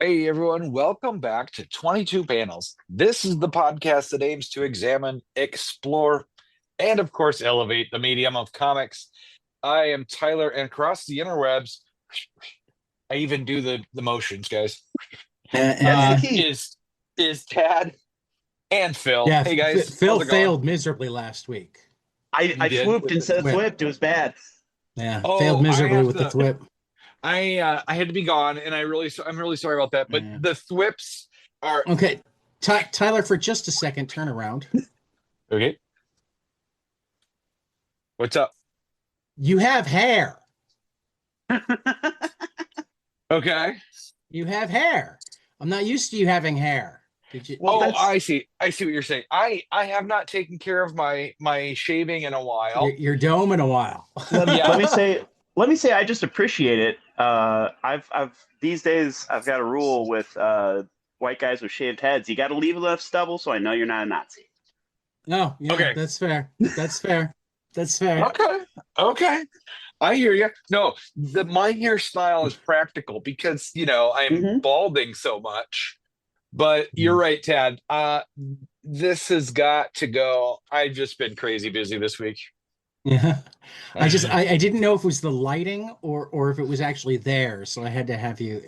Hey everyone, welcome back to 22 Panels. This is the podcast that aims to examine, explore, and of course, elevate the medium of comics. I am Tyler, and across the interwebs, I even do the motions, guys. That's the key. Is Tad and Phil. Yeah, Hey guys, Phil how's it going? failed miserably last week. You I did? swooped With the instead of thwip. thwipped. It was bad. Yeah, failed Oh, I miserably have with the to. thwip. I had to be gone, and I'm really sorry about that. But Yeah. the thwips are Okay, Tyler, for just a second, turn around. okay. What's up? You have hair. Okay. You have hair. I'm not used to you having hair. Did you? Well, Oh, that's I see. I see what you're saying. I have not taken care of my shaving in a while. Your dome in a while. let Yeah. me say I just appreciate it. I've these days I've got a rule with white guys with shaved heads. You got to leave enough stubble so I know you're not a Nazi. No, yeah, Okay. that's fair. That's fair. That's fair. Okay. Okay. I hear you. No, my hairstyle is practical because, I'm Hmm. balding so much. But you're right, Tad. This has got to go. I've just been crazy busy this week. Yeah. I didn't know if it was the lighting or if it was actually there, so I had to have you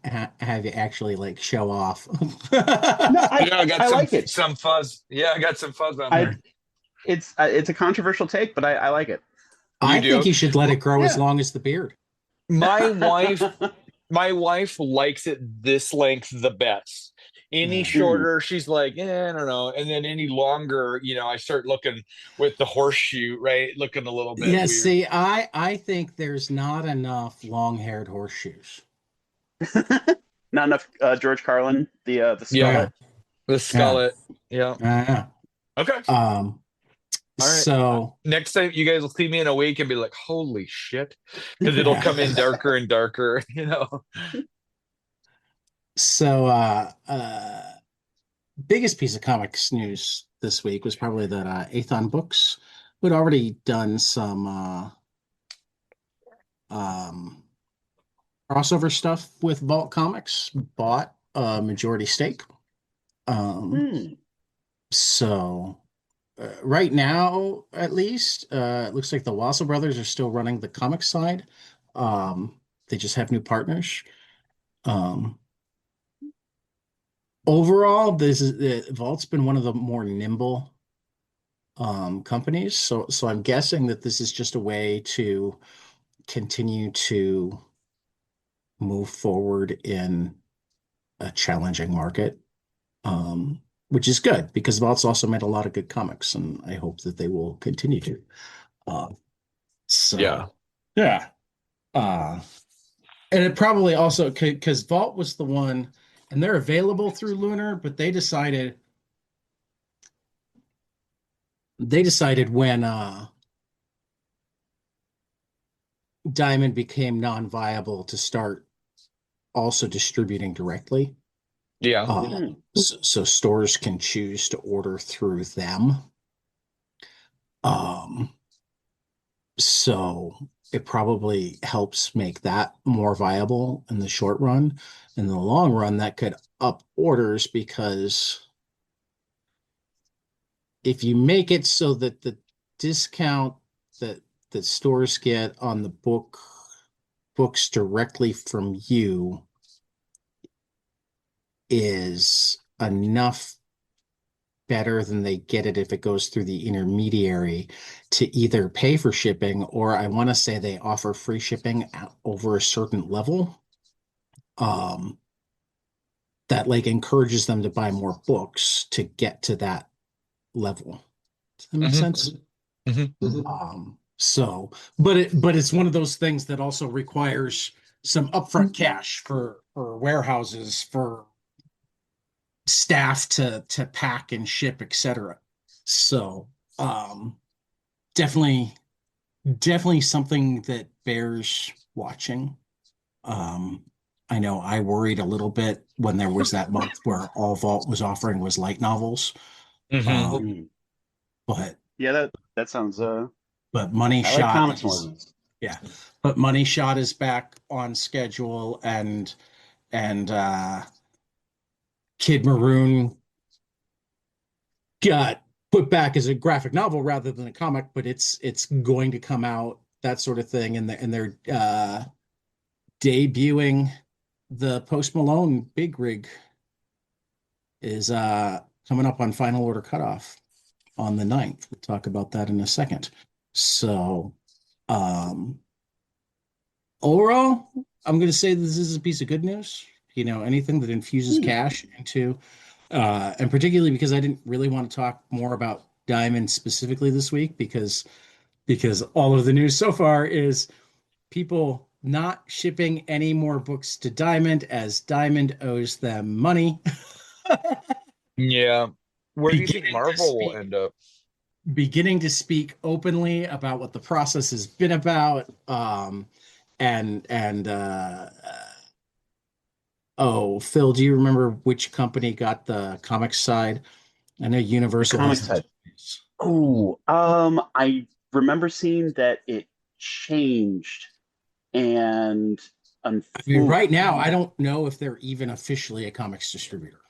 actually like show off. No, I I got I some like it. some fuzz. Yeah, I got some fuzz on I there. it's a controversial take, but I like it. You I think do? you should let it grow as Yeah. long as the beard. My wife my wife likes it this length the best. Any Yeah. Mm. shorter, she's like, I don't know. And then any longer, I start looking with the horseshoe, right? Looking a little bit Yeah, weird. see, I think there's not enough long-haired horseshoes. Not enough George Carlin, the Yeah, Yeah, skullet. the yeah, skullet. Yeah. yeah. Okay. Um, All right. so Next time you guys will see me in a week and be like, holy shit. Because it'll come in darker and darker. so biggest piece of comics news this week was probably that Athon Books would already done some um crossover stuff with Vault Comics, bought a majority stake. Um, Hmm. so right now, at least, it looks like the Wassel brothers are still running the comic side. They just have new partners. Um, overall, this is Vault's been one of the more nimble companies. So I'm guessing that this is just a way to continue to move forward in a challenging market, which is good because Vault's also made a lot of good comics, and I hope that they will continue to. Uh, Yeah. so yeah, uh, and it probably also because Vault was the one, and they're available through Lunar, but they decided when Diamond became non-viable to start also distributing directly. Yeah. Hmm. So stores can choose to order through them. Um, so it probably helps make that more viable in the short run. In the long run, that could up orders because if you make it so that the discount that stores get on the books directly from you is enough better than they get it if it goes through the intermediary to either pay for shipping, or I want to say they offer free shipping over a certain level, um, that like encourages them to buy more books to get to that level. Does that make Hmm. sense? Hmm. So, but it's one of those things that also requires some upfront cash for warehouses, for staff to pack and ship, etc. So, definitely definitely something that bears watching. Um, I know I worried a little bit when there was that month where all Vault was offering was light novels. Hmm. Um, Hmm. but Yeah, that sounds. but Money I like Shot comics more is than this. yeah, but Money Shot is back on schedule, and and Kid Maroon got put back as a graphic novel rather than a comic, but it's going to come out, that sort of thing, and they're debuting the Post Malone Big Rig is coming up on final order cutoff on the 9th. We'll talk about that in a second. So overall, I'm going to say this is a piece of good news. Anything that infuses cash into, and particularly because I didn't really want to talk more about Diamond specifically this week because all of the news so far is people not shipping any more books to Diamond as Diamond owes them money. Yeah. Where do you think beginning to Marvel will speak end up? beginning to speak openly about what the process has been about. And oh, Phil, do you remember which company got the comics side? I know The Universal comic has the side. toys. Oh, I remember seeing that it changed, and I mean, ooh, right now, I don't know if they're even officially a comics distributor.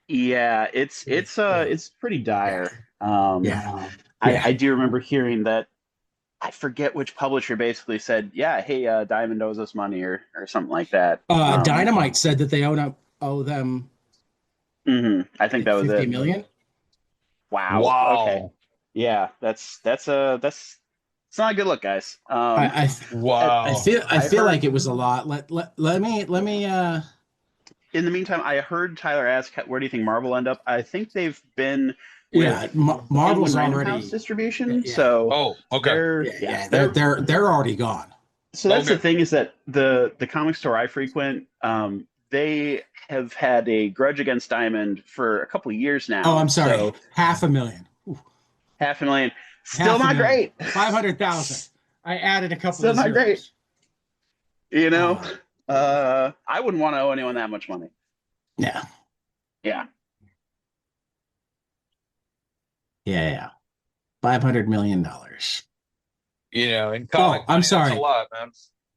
yeah, Yeah, it's pretty yeah, dire. yeah, I yeah. do remember hearing that. I forget which publisher basically said, "Yeah, hey, Diamond owes us money," or something like that. Dynamite said that they owe them, I I think think, that was 50 it. million. Wow. Okay. Wow. Yeah, that's it's not a good look, guys. I I, I Wow. feel I I feel like heard it was a lot. Let me in the meantime, I heard Tyler ask, "Where do you think Marvel end up?" I think they've been with yeah, Penguin Marvel's Random House already, distribution, yeah, so Oh, okay. they're yeah, yeah yeah, they're they're they're they're already gone. so that's the Okay. thing is that the comic store I frequent, they have had a grudge against Diamond for a couple of years Oh, now. I'm sorry, So 500,000. Ooh, 500,000, still half a not million. great. 500,000. I added a couple Still of not great. zeros. You know, Uh, I wouldn't want to owe anyone that much money. yeah, Yeah. yeah, yeah. $500 million. In Oh, comic I'm money, that's a sorry. lot, man.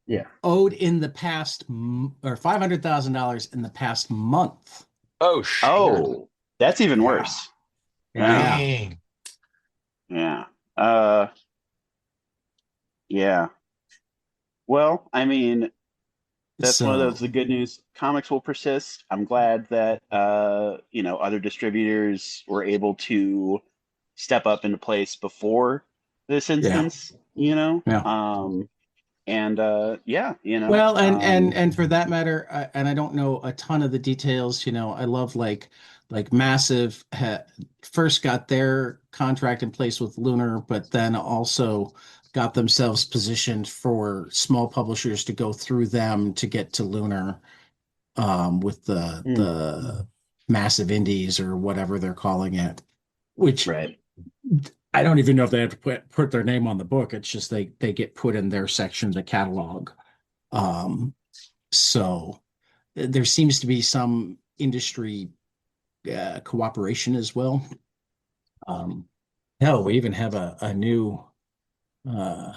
Yeah. Owed in the past, or $500,000 in the past month. Oh, shit. Oh, that's even Yeah, worse. Yeah. yeah. Dang. Yeah. Uh, yeah. Well, I mean, that's one of those So the good news. Comics will persist. I'm glad that other distributors were able to step up into place before this yeah, instance, yeah. and yeah, Well, and for that matter, and I don't know a ton of the details. I love like Massive first got their contract in place with Lunar, but then also got themselves positioned for small publishers to go through them to get to Lunar, with the Mm, the Massive Indies or whatever they're calling it, which right. I don't even know if they have to put their name on the book. It's just they get put in their section of the catalog. Um, so there seems to be some industry cooperation as well. Um, Hell, we even have a new uh,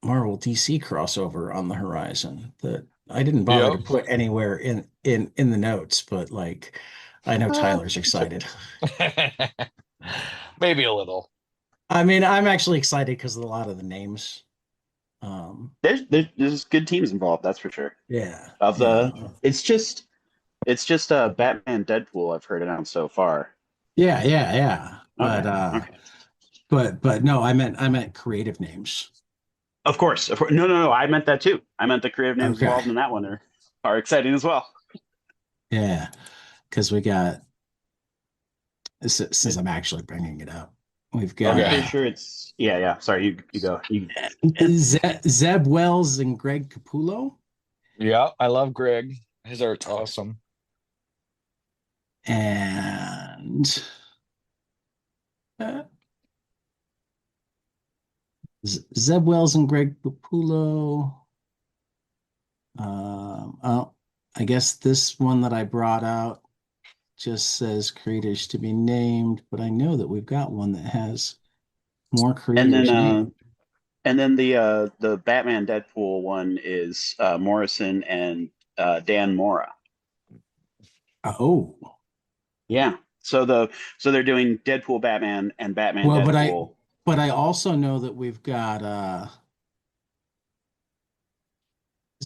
Marvel DC crossover on the horizon that I didn't bother to Yep. put anywhere in the notes, but like I know Tyler's excited. Maybe a little. I mean, I'm actually excited because of a lot of the names. Um, There's good teams involved, that's for sure. yeah, Of yeah, the, it's just Batman Deadpool I've heard announced so far. yeah, yeah, yeah. Okay. But Okay. no, I meant creative names. Of course. Of course. No, no, no. I meant that too. I meant the creative names Okay. involved in that one are exciting as well. Yeah, because we got, since I'm actually bringing it up, we've I'm Okay. pretty got sure it's yeah, yeah. Sorry, you go. You Zeb Wells and Greg Capullo, Yeah, I love Greg. His art's awesome. and uh, Zeb Wells and Greg Capullo. Oh, I guess this one that I brought out just says creators to be named, but I know that we've got one that has more and then creators named. the Batman Deadpool one is Morrison and Dan Mora. Oh, Yeah. So they're doing Deadpool Batman and Batman well, Deadpool. but I also know that we've got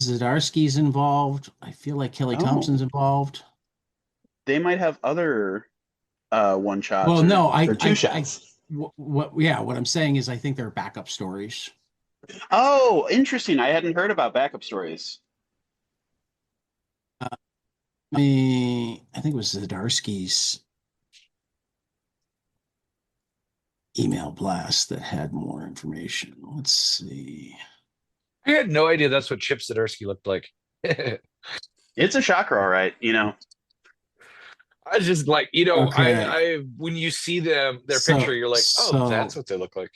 Zdarsky's involved. I feel like Kelly Oh, Thompson's involved. they might have other one shots Well, or no, two shots. yeah, what I'm saying is I think they're backup stories. Oh, interesting. I hadn't heard about backup stories. Uh, I think it was Zdarsky's email blast that had more information. Let's see. I had no idea that's what Chip Zdarsky looked like. I It's a shocker, all right. You know. was just like, Okay, I when you see their picture, so you're like, oh, that's so what they look like.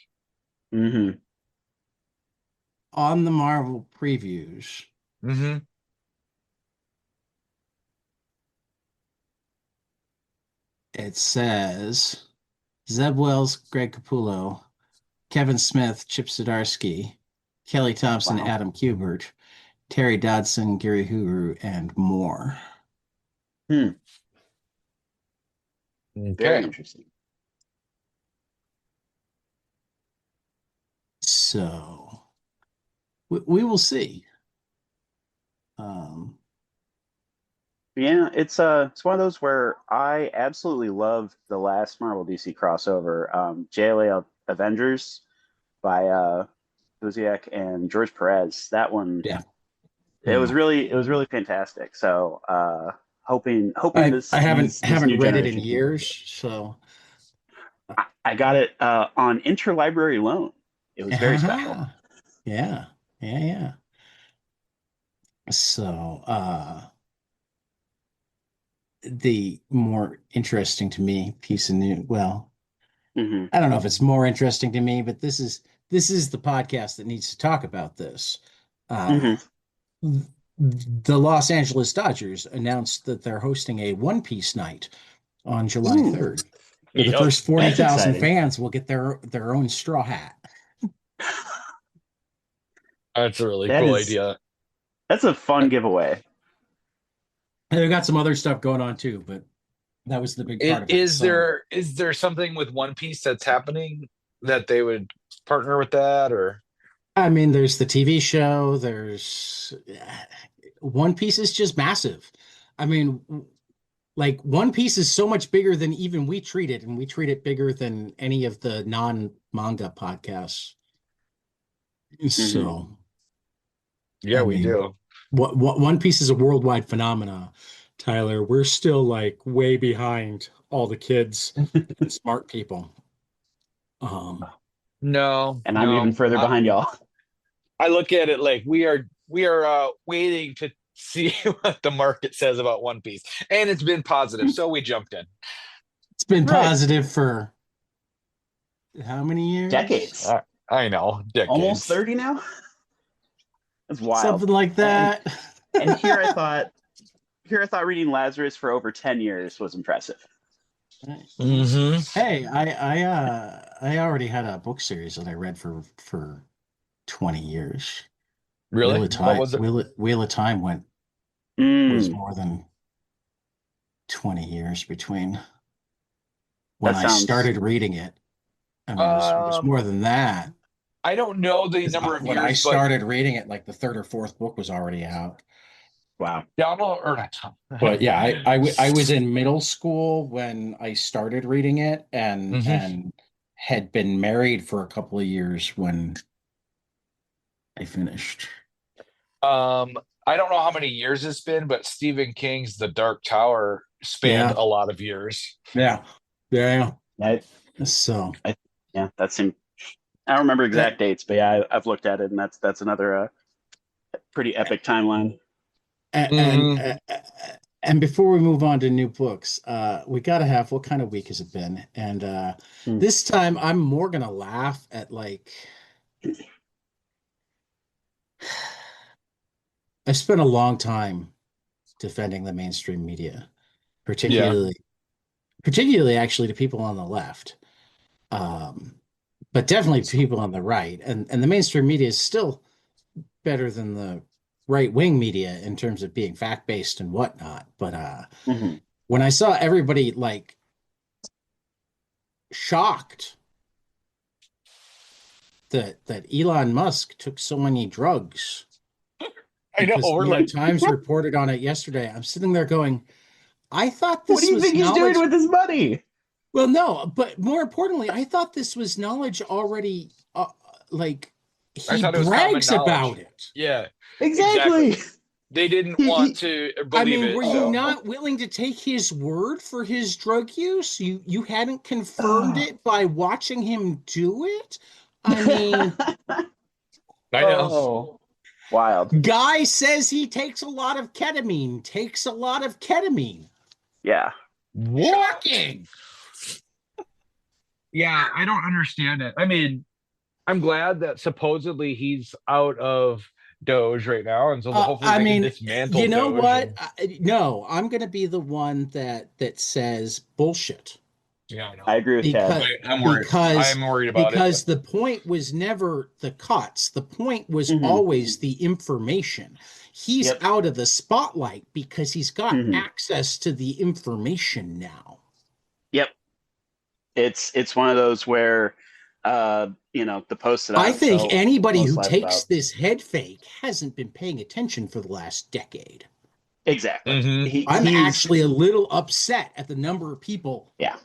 Hmm. on the Marvel previews, Hmm. it says Zeb Wells, Greg Capullo, Kevin Smith, Chip Zdarsky, Kelly Thompson, Wow. Adam Kubert, Terry Dodson, Gary Huru, and more. Hmm. Very Okay. interesting. So we will see. Um, Yeah, it's one of those where I absolutely loved the last Marvel DC crossover, JLA Avengers by Busiek and George Perez. That one, yeah, it yeah. was really fantastic. So hoping I this haven't new read it in generation can do it. years, so I got it on interlibrary loan. It was very special. yeah, yeah, yeah. So the more interesting to me piece of news, well, Hmm. I don't know if it's more interesting to me, but this is the podcast that needs to talk about this. Hmm. The Los Angeles Dodgers announced that they're hosting a One Piece night on July Ooh, 3rd, where the Yep. first that's 40,000 exciting. fans will get their own straw hat. That's a really That cool is idea. that's a fun giveaway. And they've got some other stuff going on too, but that was the big Is, part of it. is So, there is there something with One Piece that's happening that they would partner with that or I mean, there's the TV show, there's One Piece is just massive. I mean, like One Piece is so much bigger than even we treat it, and we treat it bigger than any of the non-manga podcasts. Hmm. So, yeah, I we mean, do. what One Piece is a worldwide phenomena, Tyler. We're still like way behind all the kids and smart people. Um, No, And I'm even no. further behind y'all. I look at it like we are waiting to see what the market says about One Piece. And it's been positive, so we jumped in. it's been Right. positive for how many years? Decades. I know, Almost decades. 30 now. That's wild. Something like And that. and here I thought reading Lazarus for over 10 years was impressive. Hmm. Hey, I already had a book series that I read for 20 years. Really? What was it? Wheel of Time was Mm, more than 20 years between when that I sounds started reading it. I mean, it was Um, more than that. I don't know the 'Cause number of when I years, but started reading it, like the third or fourth book was already out. wow. Donald or not But Donald. yeah, I was in middle school when I started reading it Hmm. and had been married for a couple of years when I finished. Um, I don't know how many years it's been, but Stephen King's The Dark Tower spanned Yeah, a lot of years. yeah, yeah. I, So, I, yeah, that seemed. I don't remember uh, exact dates, but yeah, I've looked at it, and that's another pretty epic timeline. and Hmm. and before we move on to new books, we got to have what kind of week has it been? And Hmm. this time I'm more gonna laugh at like I spent a long time defending the mainstream media, Yeah. particularly actually to people on the left, um, but definitely people on the right. And the mainstream media is still better than the right-wing media in terms of being fact-based and whatnot. But Hmm. when I saw everybody like shocked that Elon Musk took so many drugs I know. because We're New York like, Times reported on it yesterday, I'm sitting there going, I thought What do this you was think he's doing knowledge. with his money? Well, no, but more importantly, I thought this was knowledge already. Like I he thought it was common brags knowledge. about it. Yeah, exactly. Exactly. They didn't He, want he, to I believe mean, it. were you So not willing to take his word for his drug use? You hadn't confirmed oh. it by watching him do it? I mean, I know. Oh, wild. guy says he takes a lot of ketamine, takes a lot of ketamine. Yeah. Shocking. Yeah, I don't understand it. I mean, I'm glad that supposedly he's out of Doge right now, and so hopefully I they can mean, dismantle you know Doge. what? And No, I'm going to be the one that says bullshit. yeah, I know. I agree with Ted. because I'm worried. because I'm worried about it. because the point was never the cuts. The point was Hmm. always the information. He's Yep. out of the spotlight because he's got Hmm. access to the information now. Yep. It's one of those where, the post that I I'm think so anybody most who live takes about. this head fake hasn't been paying attention for the last decade. Exactly. Hmm. I'm He's actually a little upset at the number of people yeah.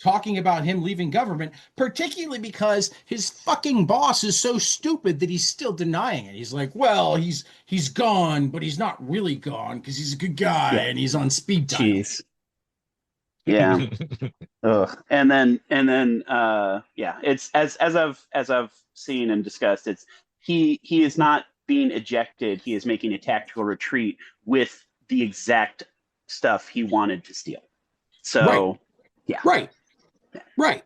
talking about him leaving government, particularly because his fucking boss is so stupid that he's still denying it. He's like, well, he's gone, but he's not really gone because he's a good guy Yeah. and he's on speed dial. Jeez. Yeah. Ugh. And then yeah, it's as I've seen and discussed, it's he is not being ejected, he is making a tactical retreat with the exact stuff he wanted to steal. Right, So yeah. right, right.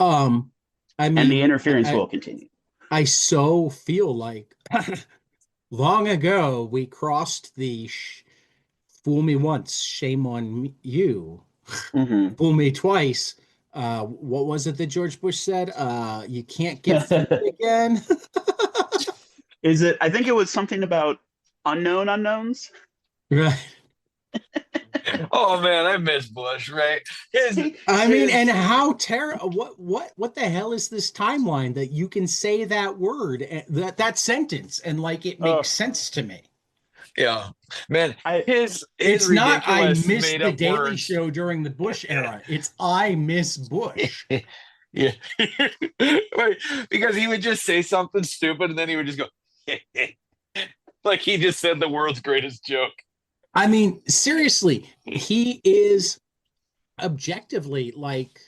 Um, I And the mean, interference will continue. I so feel like long ago we crossed the fool me once, shame on you. Hmm. Fool me twice. What was it that George Bush said? You can't get fooled again. Is it? I think it was something about unknown unknowns. Right. Oh man, I miss Bush. Right? His I mean, and his how terrible! What the hell is this timeline that you can say that word, that sentence, and like it Oh, makes sense to me? yeah, man. I His It's not I ridiculous missed made the up Daily words. Show during the Bush era. It's I miss Bush. Yeah, right. Because he would just say something stupid, and then he would just go like he just said the world's greatest joke. I mean, seriously, he is objectively like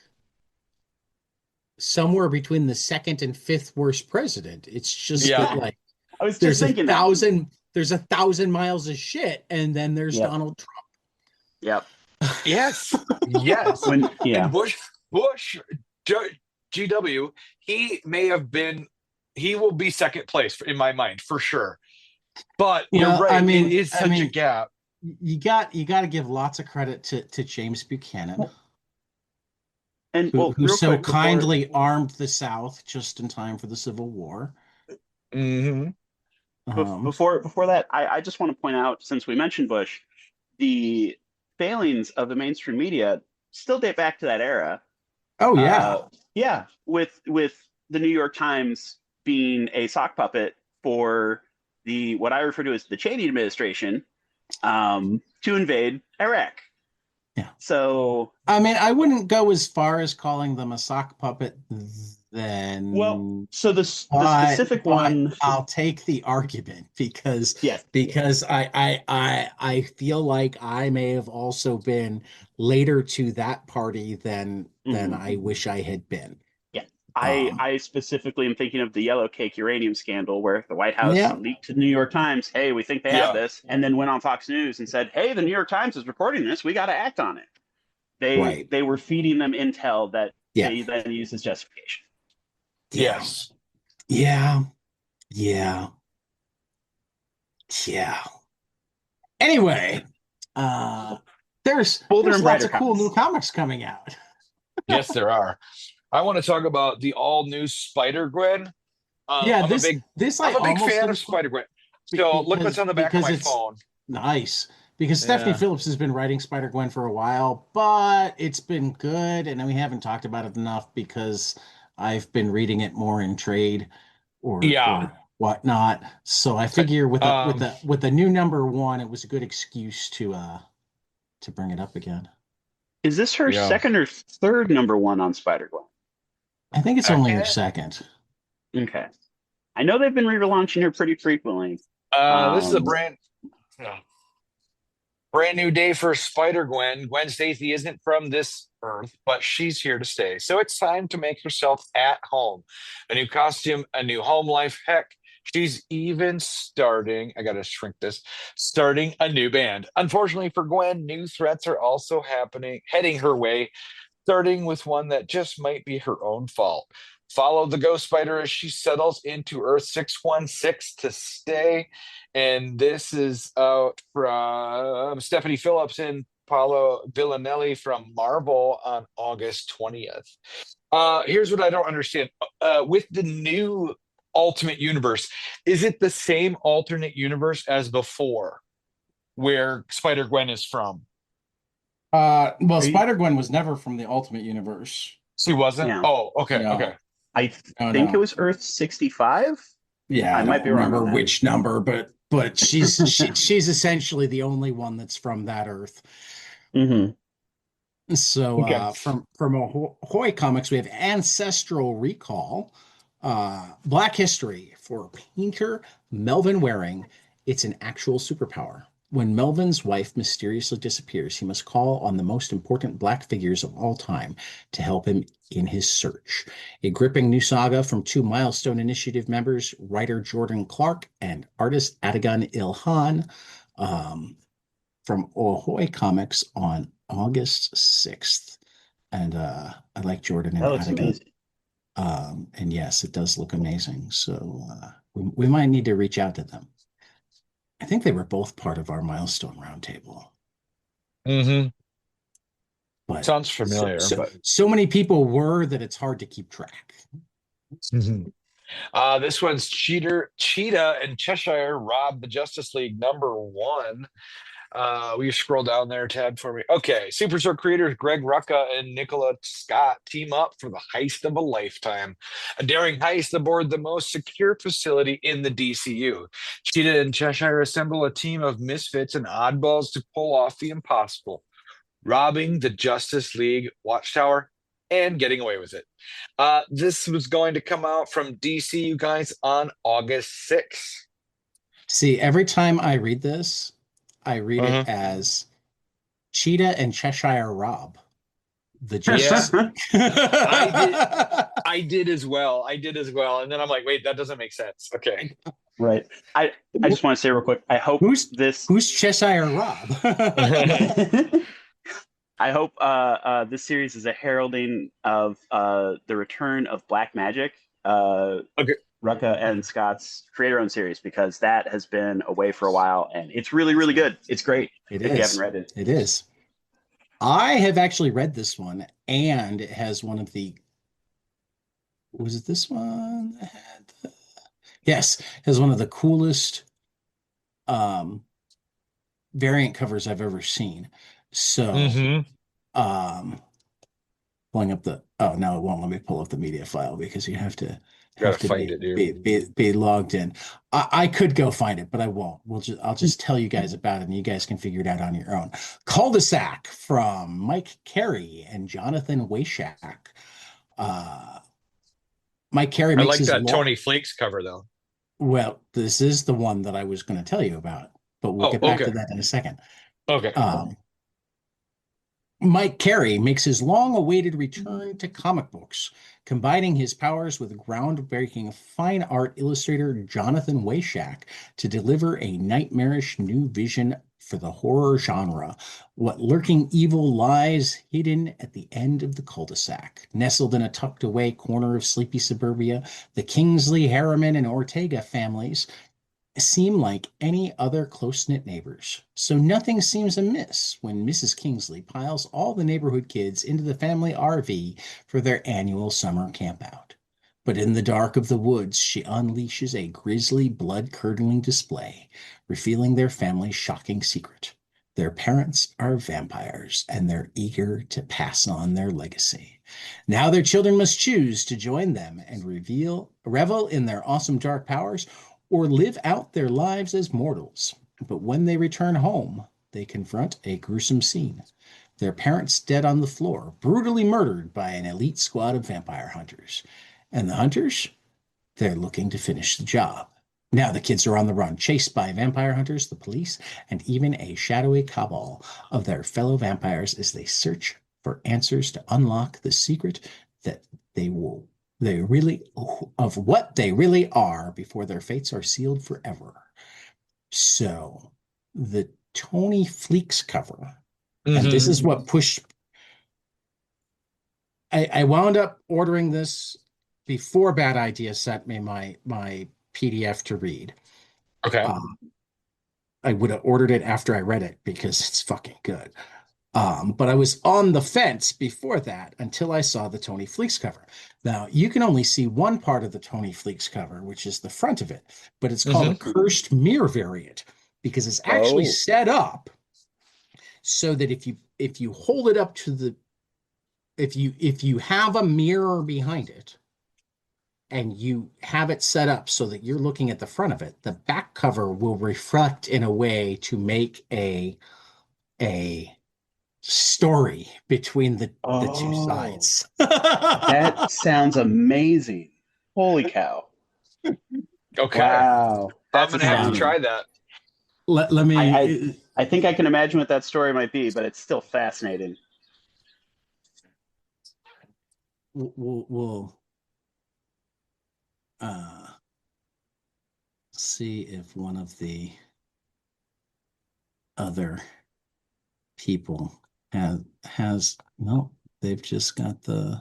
somewhere between the second and fifth worst president. It's just Yeah. that like I was just thinking that. there's 1,000 miles of shit, and then there's Yep. Donald Yep. Yes. Yes. When yeah. And Bush, GW, he may have been, he will be second place in my mind for sure. But you're Well, right. I mean, it is such a gap. You got to give lots of credit to James Buchanan, And who, well, who real so quick before kindly armed the South just in time for the Civil War. Hmm. before that, I just want to point out, since we mentioned Bush, the failings of the mainstream media still date back to that era. Oh yeah, Yeah, with the New York Times being a sock puppet for the what I refer to as the Cheney administration, to invade Iraq. yeah. So I mean, I wouldn't go as far as calling them a sock puppet then. well, so the But specific one, I'll take the argument because yes, I feel like I may have also been later to that party than Mhm. I wish I had been. Yeah. Um, I specifically am thinking of the yellow cake uranium scandal where the White House yeah, leaked to the New York Times, hey, we think they have Yeah. this, and then went on Fox News and said, hey, the New York Times is reporting this, we got to act on it. right. They were feeding them intel that Yeah, they then used as justification. yeah, Yes. yeah, yeah, yeah. Anyway, there's Bolder and lots brighter of cool comics. new comics coming out. Yes, there are. I want to talk about the all new Spider Gwen. Yeah, I'm a big this I'm I a big almost fan didn't of Spider Gwen. So look what's on the back of because my it's phone. nice. Because Stephanie Yeah. Phillips has been writing Spider-Gwen for a while, but it's been good, and we haven't talked about it enough because I've been reading it more in trade Yeah. or whatnot. So I Okay. figure with the new number one, it was a good excuse to bring it up again. Is this her Yeah. second or third number one on Spider-Gwen? I think it's I- only her second. Okay. I know they've been relaunching her pretty frequently. This is a Um, brand new day for Spider-Gwen. Gwen Stacy isn't from this Earth, but she's here to stay. So it's time to make herself at home. A new costume, a new home life. Heck, she's even starting, I gotta shrink this, starting a new band. Unfortunately for Gwen, new threats are also heading her way, starting with one that just might be her own fault. Follow the Ghost Spider as she settles into Earth 616 to stay. And this is out from Stephanie Phillips and Paolo Villanelli from Marvel on August 20th. Here's what I don't understand. With the new Ultimate Universe, is it the same alternate universe as before, where Spider Gwen is from? Well, are you, Spider-Gwen was never from the Ultimate Universe. She wasn't? yeah. Oh, okay, okay. No, I no, think it no. was Earth 65. Yeah, I I might don't be wrong remember on that. which number, but she's essentially the only one that's from that Earth. Hmm. So Okay. from Ahoy Comics, we have Ancestral Recall, Black History for painter Melvin Waring. It's an actual superpower. When Melvin's wife mysteriously disappears, he must call on the most important black figures of all time to help him in his search. A gripping new saga from two Milestone Initiative members, writer Jordan Clark and artist Atigan Ilhan. Um, from Ahoy Comics on August 6th. And I like Jordan and That looks Attica. amazing. And yes, it does look amazing. So we might need to reach out to them. I think they were both part of our milestone roundtable. Mm-hmm. But Sounds familiar, but so many people were that it's hard to keep track. Mhm. This one's Cheetah and Cheshire robbed the Justice League number one. Will you scroll down there, tab for me? Okay. Superstore creators Greg Rucka and Nicola Scott team up for the heist of a lifetime. A daring heist aboard the most secure facility in the DCU. Cheetah and Cheshire assemble a team of misfits and oddballs to pull off the impossible, robbing the Justice League Watchtower and getting away with it. This was going to come out from DC, you guys, on August 6th. See, every time I read this, I read it Uh-huh. as Cheetah and Cheshire Rob, the Yeah, Justice League. I did as well. I did as well. And then I'm like, wait, that doesn't make sense. Okay. Right. I just want to say real quick. I hope Who's this. who's Cheshire Rob? I hope this series is a heralding of the return of Black Magic, Okay. Rucka and Scott's creator-owned series, because that has been away for a while, and it's really, really good. It's great It if you is. haven't read it. It is. I have actually read this one, and it has one of the. Was it this one that had yes, has one of the coolest um variant covers I've ever seen. So, Hmm. um pulling up the oh no, it won't let me pull up the media file because you Gotta have to find it, dude. be logged in. I could go find it, but I won't. I'll just tell you guys about it and you guys can figure it out on your own. Cul-de-sac from Mike Carey and Jonathan Wayshak. Uh Mike Carey I makes like his that law. Tony Fleeks cover though. Well, this is the one that I was going to tell you about, but we'll Oh, get back to okay. that in a second. Okay. Um, Mike Carey makes his long-awaited return to comic books, combining his powers with groundbreaking fine art illustrator Jonathan Wayshak to deliver a nightmarish new vision for the horror genre. What lurking evil lies hidden at the end of the cul-de-sac? Nestled in a tucked-away corner of sleepy suburbia, the Kingsley, Harriman, and Ortega families seem like any other close-knit neighbors. So nothing seems amiss when Mrs. Kingsley piles all the neighborhood kids into the family RV for their annual summer campout. But in the dark of the woods, she unleashes a grisly, blood-curdling display, revealing their family's shocking secret. Their parents are vampires, and they're eager to pass on their legacy. Now their children must choose to join them and revel in their awesome dark powers, or live out their lives as mortals. But when they return home, they confront a gruesome scene. Their parents dead on the floor, brutally murdered by an elite squad of vampire hunters. And the hunters, they're looking to finish the job. Now the kids are on the run, chased by vampire hunters, the police, and even a shadowy cabal of their fellow vampires as they search for answers to unlock the secret that they really of what they really are before their fates are sealed forever. So the Tony Fleeks cover, and this is what pushed. I wound up ordering this before Bad Idea sent me my PDF to read. Okay. I would have ordered it after I read it because it's fucking good. But I was on the fence before that until I saw the Tony Fleeks cover. Now, you can only see one part of the Tony Fleeks cover, which is the front of it, but it's called a cursed mirror variant because it's actually set up so that if you hold it up to the if you have a mirror behind it and you have it set up so that you're looking at the front of it, the back cover will reflect in a way to make a story between the two sides. That sounds amazing. Holy cow. Okay. Wow. I'm That's gonna have to astounding. try that. Let me. I think I can imagine what that story might be, but it's still fascinating. We'll see if one of the other people has no. They've just got the.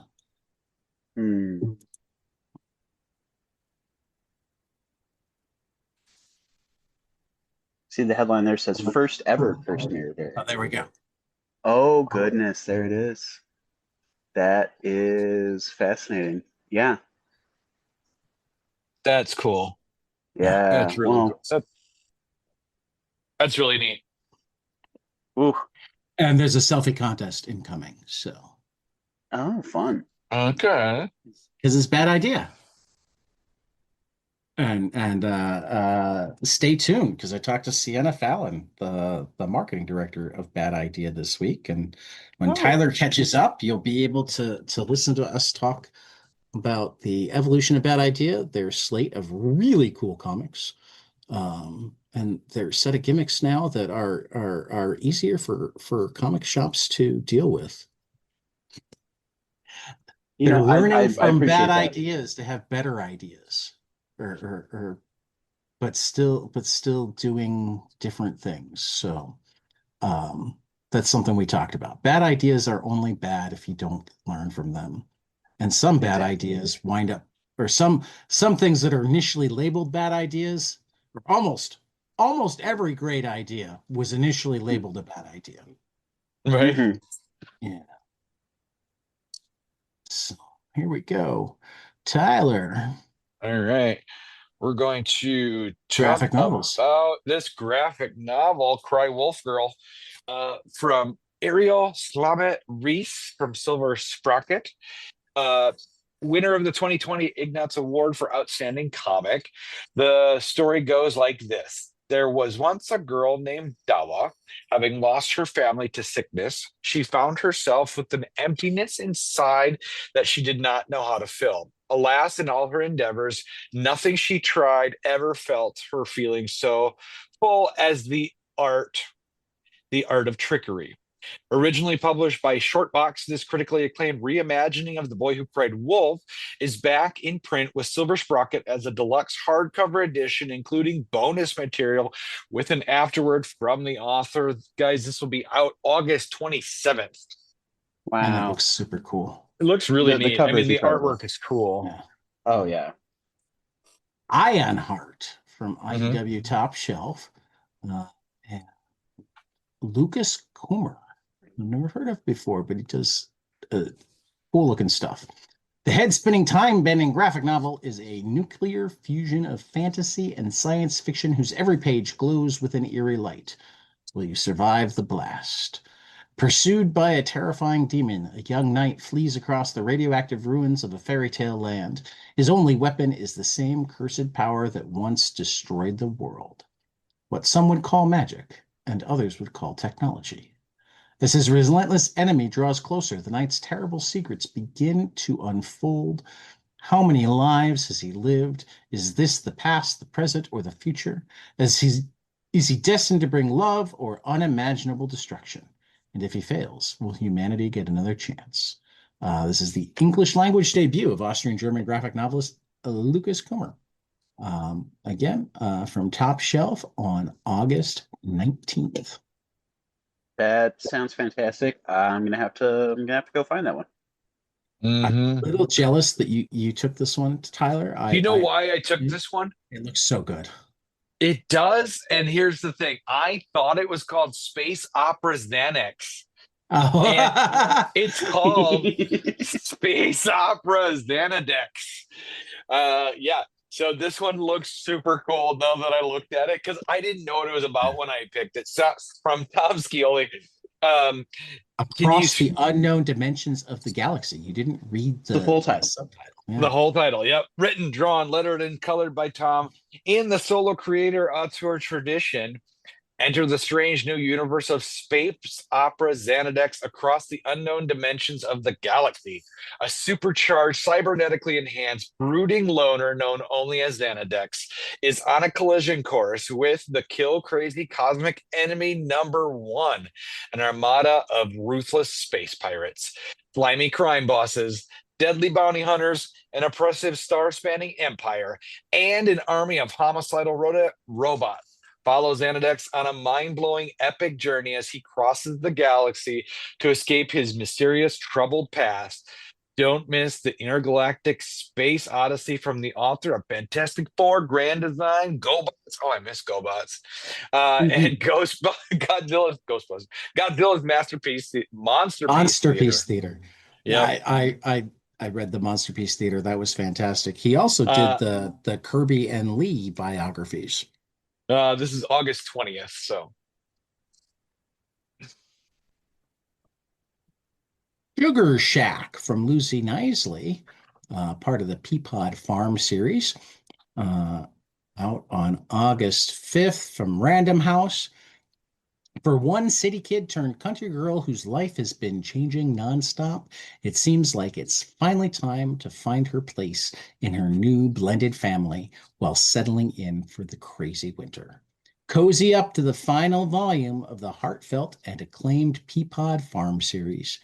See, the headline there says first ever cursed mirror variant. Oh, there we go. Oh goodness, there it is. That is fascinating. Yeah. That's cool. Yeah. That's really cool. That's really neat. Ooh. And there's a selfie contest incoming, so. Oh, fun. Okay. Because it's Bad Idea. And stay tuned because I talked to Sienna Fallon, the marketing director of Bad Idea this week. And when Tyler catches up, you'll be able to listen to us talk about the evolution of Bad Idea, their slate of really cool comics, and their set of gimmicks now that are easier for comic shops to deal with. They're learning from bad ideas to have better ideas, but still doing different things. So that's something we talked about. Bad ideas are only bad if you don't learn from them. And some bad ideas wind up, or some things that are initially labeled bad ideas, or almost every great idea was initially labeled a bad idea. Right. Yeah. So here we go. Tyler. All right. We're going to graphic novels about this graphic novel, Cry Wolf Girl, from Ariel Slamet Reese from Silver Sprocket. Winner of the 2020 Ignatz Award for Outstanding Comic. The story goes like this. There was once a girl named Dawa. Having lost her family to sickness, she found herself with an emptiness inside that she did not know how to fill. Alas, in all her endeavors, nothing she tried ever felt her feeling so full as the art of trickery. Originally published by Shortbox, this critically acclaimed reimagining of The Boy Who Cried Wolf is back in print with Silver Sprocket as a deluxe hardcover edition, including bonus material with an afterword from the author. Guys, this will be out August 27th. Wow. And it looks super cool. It looks really neat. The I mean, the incredible. artwork is cool. Yeah. Oh, yeah. Ironheart from IDW Top Shelf. And Lucas Comer. I've never heard of before, but he does cool looking stuff. The head-spinning, time-bending graphic novel is a nuclear fusion of fantasy and science fiction whose every page glows with an eerie light. Will you survive the blast? Pursued by a terrifying demon, a young knight flees across the radioactive ruins of a fairy tale land. His only weapon is the same cursed power that once destroyed the world. What some would call magic, and others would call technology. As his relentless enemy draws closer, the knight's terrible secrets begin to unfold. How many lives has he lived? Is this the past, the present, or the future? Is he destined to bring love or unimaginable destruction? And if he fails, will humanity get another chance? This is the English language debut of Austrian-German graphic novelist Lucas Kummer. Again, from Top Shelf on August 19th. That sounds fantastic. I'm gonna have to go find that one. I'm a little jealous that you took this one, Tyler. You know why I took this one? It looks so good. It does, and here's the thing. I thought it was called Space Opera Xanax. And it's called Space Opera Xanadex. Yeah. So this one looks super cool now that I looked at it because I didn't know what it was about when I picked it. So from Tom Scioli. Across the unknown dimensions of the galaxy. You didn't read the full title. Subtitle. Yeah. The whole title, yep. Written, drawn, lettered, and colored by Tom. In the solo creator auteur tradition, enter the strange new universe of space opera Xanadex across the unknown dimensions of the galaxy. A supercharged, cybernetically enhanced, brooding loner known only as Xanadex is on a collision course with the kill-crazy cosmic enemy number one, an armada of ruthless space pirates, slimy crime bosses, deadly bounty hunters, an oppressive star-spanning empire, and an army of homicidal robots. Follow Xanadex on a mind-blowing epic journey as he crosses the galaxy to escape his mysterious troubled past. Don't miss the intergalactic space odyssey from the author of Fantastic Four, Grand Design, GoBots. Oh, I miss GoBots. And Godzilla's masterpiece, Monsterpiece Theater. Yeah, I read the Monsterpiece Theater. That was fantastic. He also did the Kirby and Lee biographies. This is August 20th, so. Sugar Shack from Lucy Knisley, part of the Peapod Farm series, out on August 5th from Random House. For one city kid turned country girl whose life has been changing nonstop, it seems like it's finally time to find her place in her new blended family while settling in for the crazy winter. Cozy up to the final volume of the heartfelt and acclaimed Peapod Farm series.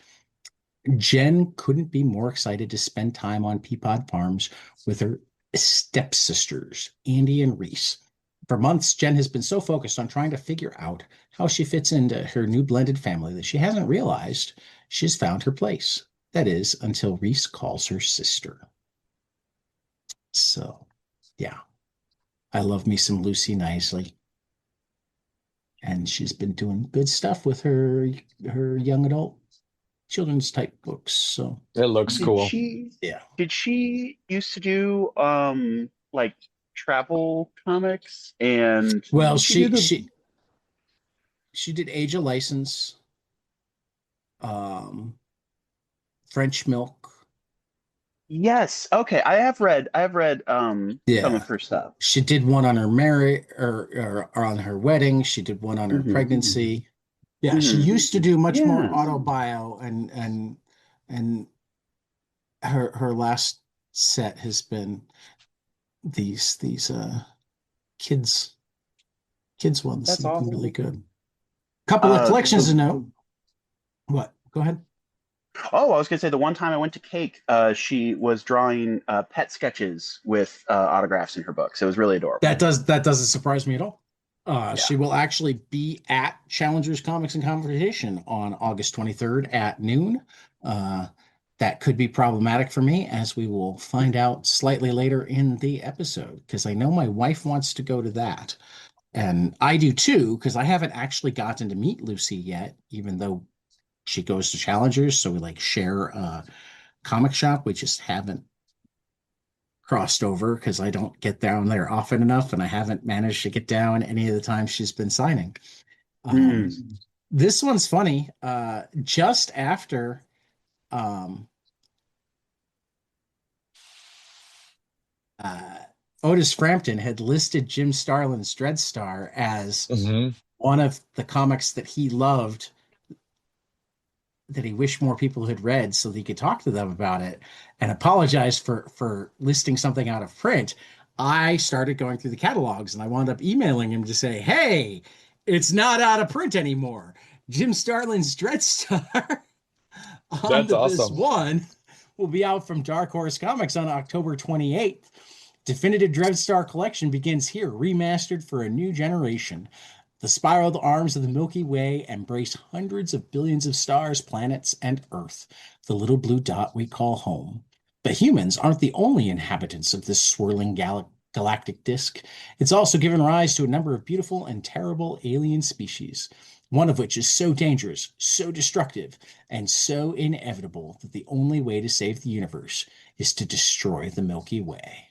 Jen couldn't be more excited to spend time on Peapod Farms with her stepsisters, Andy and Reese. For months, Jen has been so focused on trying to figure out how she fits into her new blended family that she hasn't realized she's found her place. That is, until Reese calls her sister. So, yeah. I love me some Lucy Knisley. And she's been doing good stuff with her young adult children's type books. So it looks cool. Did she used to do like travel comics? And well, she did Age of License, French Milk. Yes. Okay. I have read some of her stuff. She did one on her marriage or on her wedding. She did one on her pregnancy. Yeah, she used to do much more autobio and her last set has been these kids ones. That's awesome. awesome. Really good. Couple of collections to know. What? Go ahead. Oh, I was gonna say the one time I went to Cake, she was drawing pet sketches with autographs in her books. It was really adorable. That doesn't surprise me at all. She will actually be at Challengers Comics and Conversation on August 23rd at noon. That could be problematic for me, as we will find out slightly later in the episode, because I know my wife wants to go to that. And I do too, because I haven't actually gotten to meet Lucy yet, even though she goes to Challengers. So we like share comic shop. We just haven't crossed over because I don't get down there often enough, and I haven't managed to get down any of the times she's been signing. Hmm. This one's funny. Just after um, uh, Otis Frampton had listed Jim Starlin's Dreadstar as Hmm. one of the comics that he loved, that he wished more people had read so that he could talk to them about it, and apologized for listing something out of print. I started going through the catalogs and I wound up emailing him to say, hey, it's not out of print anymore. Jim Starlin's Dreadstar That's Omnibus awesome. 1 will be out from Dark Horse Comics on October 28th. Definitive Dreadstar collection begins here, remastered for a new generation. The spiraled arms of the Milky Way embrace hundreds of billions of stars, planets, and Earth, the little blue dot we call home. But humans aren't the only inhabitants of this swirling galactic disk. It's also given rise to a number of beautiful and terrible alien species, one of which is so dangerous, so destructive, and so inevitable that the only way to save the universe is to destroy the Milky Way.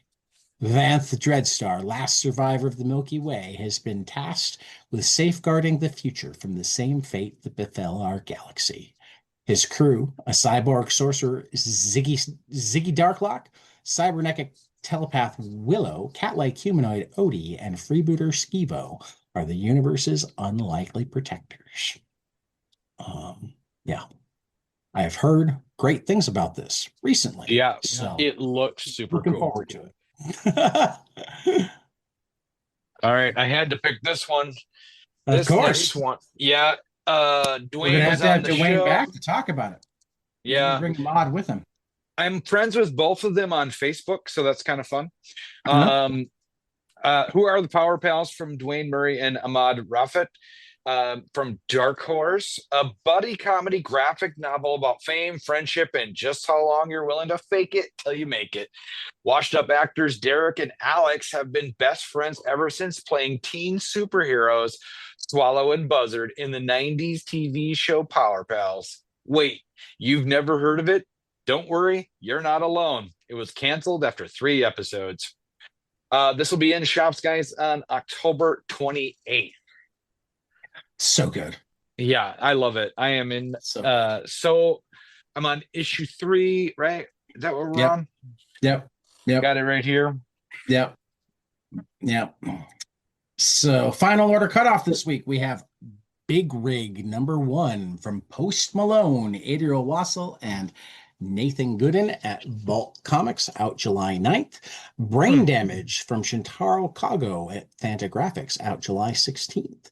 Vanth Dreadstar, last survivor of the Milky Way, has been tasked with safeguarding the future from the same fate that befell our galaxy. His crew, a cyborg sorcerer Ziggy Darklock, cybernetic telepath Willow, cat-like humanoid Odie, and freebooter Skeevo, are the universe's unlikely protectors. Yeah, I have heard great things about this recently. Yeah, So it looks super looking cool. forward to it. All right, I had to pick this one. Of This course. next one, yeah. We're Dwayne gonna was have on the Dwayne show. back to talk about it. Maybe Yeah, bring Mod with him. I'm friends with both of them on Facebook, so that's kind of fun. Huh? Um, who are the Power Pals from Dwayne Murray and Ahmad Rafet? From Dark Horse, a buddy comedy graphic novel about fame, friendship, and just how long you're willing to fake it till you make it. Washed up actors Derek and Alex have been best friends ever since playing teen superheroes Swallow and Buzzard in the 90s TV show Power Pals. Wait, you've never heard of it? Don't worry, you're not alone. It was canceled after 3 episodes. This will be in shops, guys, on October 28th. So good. Yeah, I love it. I am in. So So I'm on issue 3, right? Is that what we're Yep. on? Yep. Got it right here. Yep. Yep. So final order cutoff this week. We have Big Rig #1 from Post Malone, Adriel Wassel, and Nathan Gooden at Vault Comics, out July 9th. Brain Damage from Shintaro Kago at Fantagraphics, out July 16th.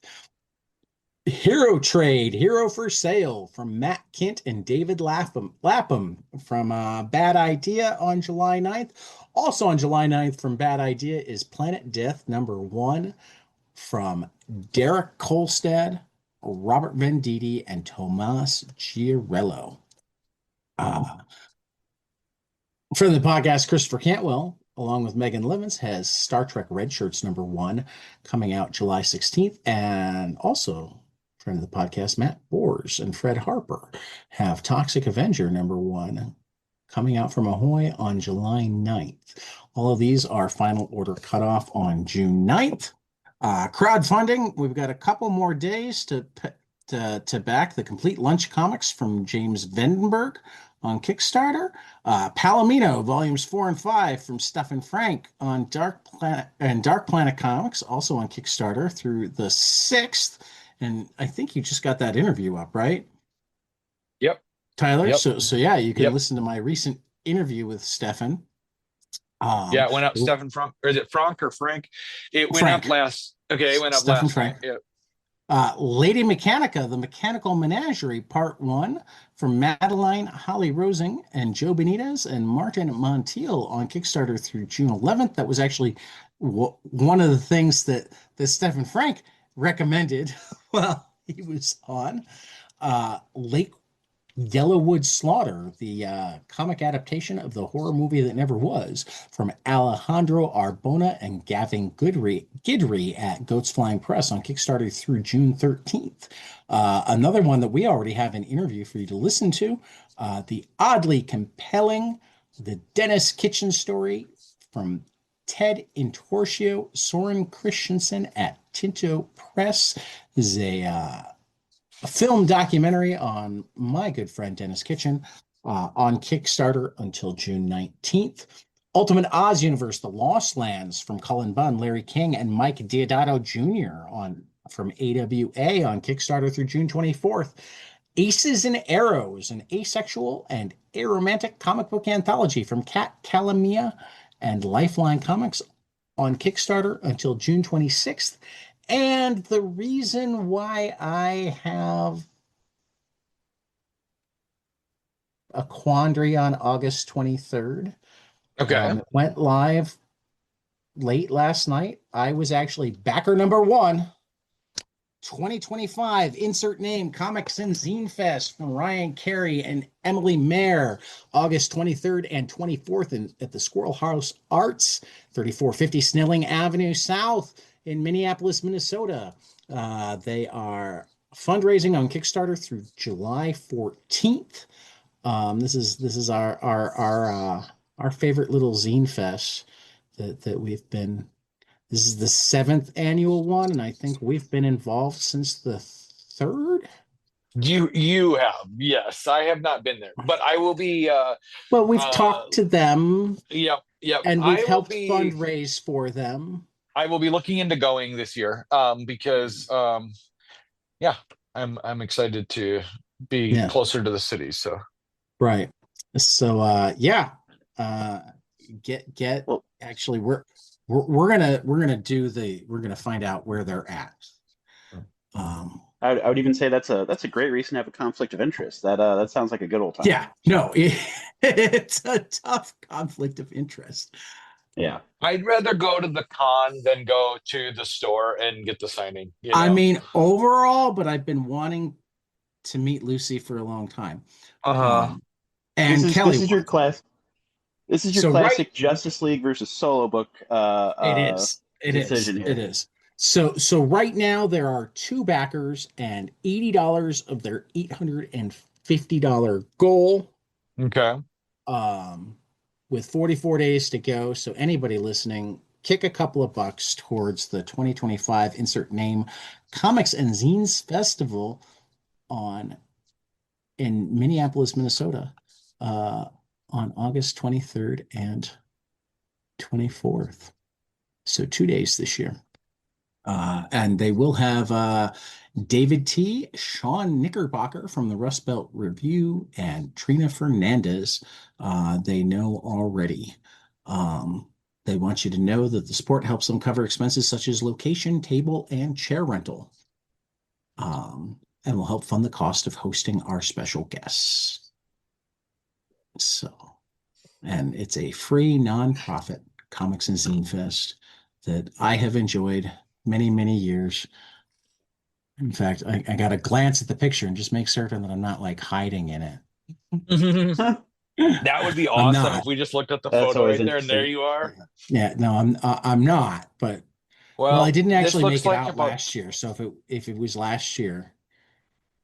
Hero Trade, Hero for Sale from Matt Kint and David Lapham from Bad Idea on July 9th. Also on July 9th from Bad Idea is Planet Death #1 from Derek Kolstad, Robert Venditti, and Tomas Giarello. For the podcast, Christopher Cantwell, along with Megan Levins, has Star Trek Red Shirts #1 coming out July 16th. And also, friend of the podcast, Matt Bors and Fred Harper have Toxic Avenger #1 coming out from Ahoy on July 9th. All of these are final order cutoff on June 9th. Crowdfunding, we've got a couple more days to back the Complete Lunch comics from James Vandenberg on Kickstarter. Palomino volumes 4 and 5 from Stefan Frank on Dark Planet Comics, also on Kickstarter through the 6th. And I think you just got that interview up, right? Yep. Tyler. Yep. So yeah, you can Yep. listen to my recent interview with Stefan. Yeah, it went up Stefan Frank, or is it Frank or Frank? It went Frank. up last. Okay, it went up Stefan last Frank. night. Yep. Lady Mechanica, The Mechanical Menagerie, Part 1 from Madeline Holly Rosing and Joe Benitez and Martin Montiel on Kickstarter through June 11th. That was actually one of the things that Stefan Frank recommended while he was on. Yellowwood Slaughter, the comic adaptation of the horror movie that never was, from Alejandro Arbona and Gavin Guidry at Goats Flying Press on Kickstarter through June 13th. Another one that we already have an interview for you to listen to, the oddly compelling The Dennis Kitchen Story from Ted Intorcio, Soren Christensen at Tinto Press. This is a film documentary on my good friend Dennis Kitchen on Kickstarter until June 19th. Ultimate Oz Universe, The Lost Lands from Cullen Bunn, Larry King, and Mike Diodato Jr. from AWA on Kickstarter through June 24th. Aces and Arrows, an asexual and aromantic comic book anthology from Kat Calamia and Lifeline Comics on Kickstarter until June 26th. And the reason why I have a quandary on August 23rd, Okay. it went live late last night. I was actually backer number one. 2025, insert name, Comics and Zine Fest from Ryan Carey and Emily Mayer, August 23rd and 24th at the Squirrel House Arts, 3450 Snelling Avenue South in Minneapolis, Minnesota. They are fundraising on Kickstarter through July 14th. This is our favorite little zine fest that we've been. This is the 7th annual one, and I think we've been involved since the 3rd. You have, yes. I have not been there, but I will be. Well, we've talked to them, Yep. and we've helped fundraise for them. I will be looking into going this year, because yeah, I'm excited to be closer to the city. So right. So yeah, get Well, actually we're gonna find out where they're at. I would even say that's a great reason to have a conflict of interest. That sounds like a good old time. Yeah, no, it's a tough conflict of interest. Yeah. I'd rather go to the con than go to the store and get the signing. I mean, overall, but I've been wanting to meet Lucy for a long time. And Kelly, this is your class. This is your classic Justice League versus solo book. Decision here. It is. So right now there are 2 backers and $80 of their $850 goal. Okay. With 44 days to go. So anybody listening, kick a couple of bucks towards the 2025 insert name Comics and Zines Festival in Minneapolis, Minnesota, on August 23rd and 24th. So 2 days this year. And they will have David T., Sean Knickerbocker from the Rust Belt Review, and Trina Fernandez. They know already. They want you to know that the support helps them cover expenses such as location, table, and chair rental, and will help fund the cost of hosting our special guests. So, and it's a free nonprofit Comics and Zine Fest that I have enjoyed many, many years. In fact, I got to glance at the picture and just make certain that I'm not like hiding in it. That would be awesome if we just looked at the photo right there and there you are. Yeah, no, I'm not, but well, I didn't actually make it out last year. So if it was last year,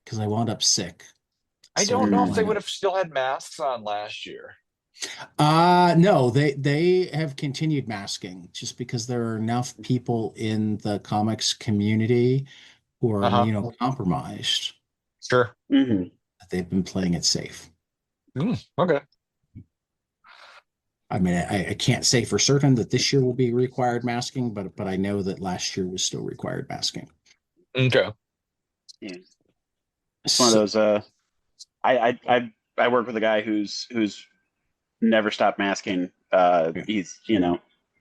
because I wound up sick. I don't know if they would have still had masks on last year. No, they have continued masking just because there are enough people in the comics community who are immunocompromised. Sure. They've been playing it safe. Okay. I mean, I can't say for certain that this year will be required masking, but I know that last year was still required masking. Okay. Yeah. It's one of those. I work with a guy who's never stopped masking. He's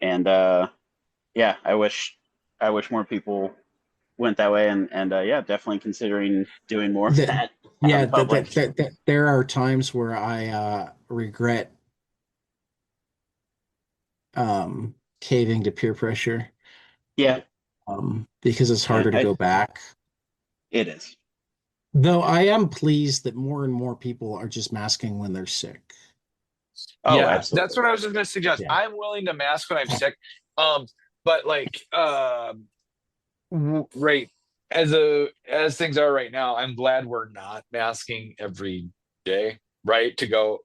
and yeah, I wish more people went that way, and yeah, definitely considering doing more of that. Yeah, there are times where I regret caving to peer pressure. Yeah. Because it's harder to go back. It is. Though I am pleased that more and more people are just masking when they're sick. Oh, Yeah, that's absolutely. what I was just gonna suggest. Yeah. I'm willing to mask when I'm sick. But like right as things are right now, I'm glad we're not masking every day, right? To go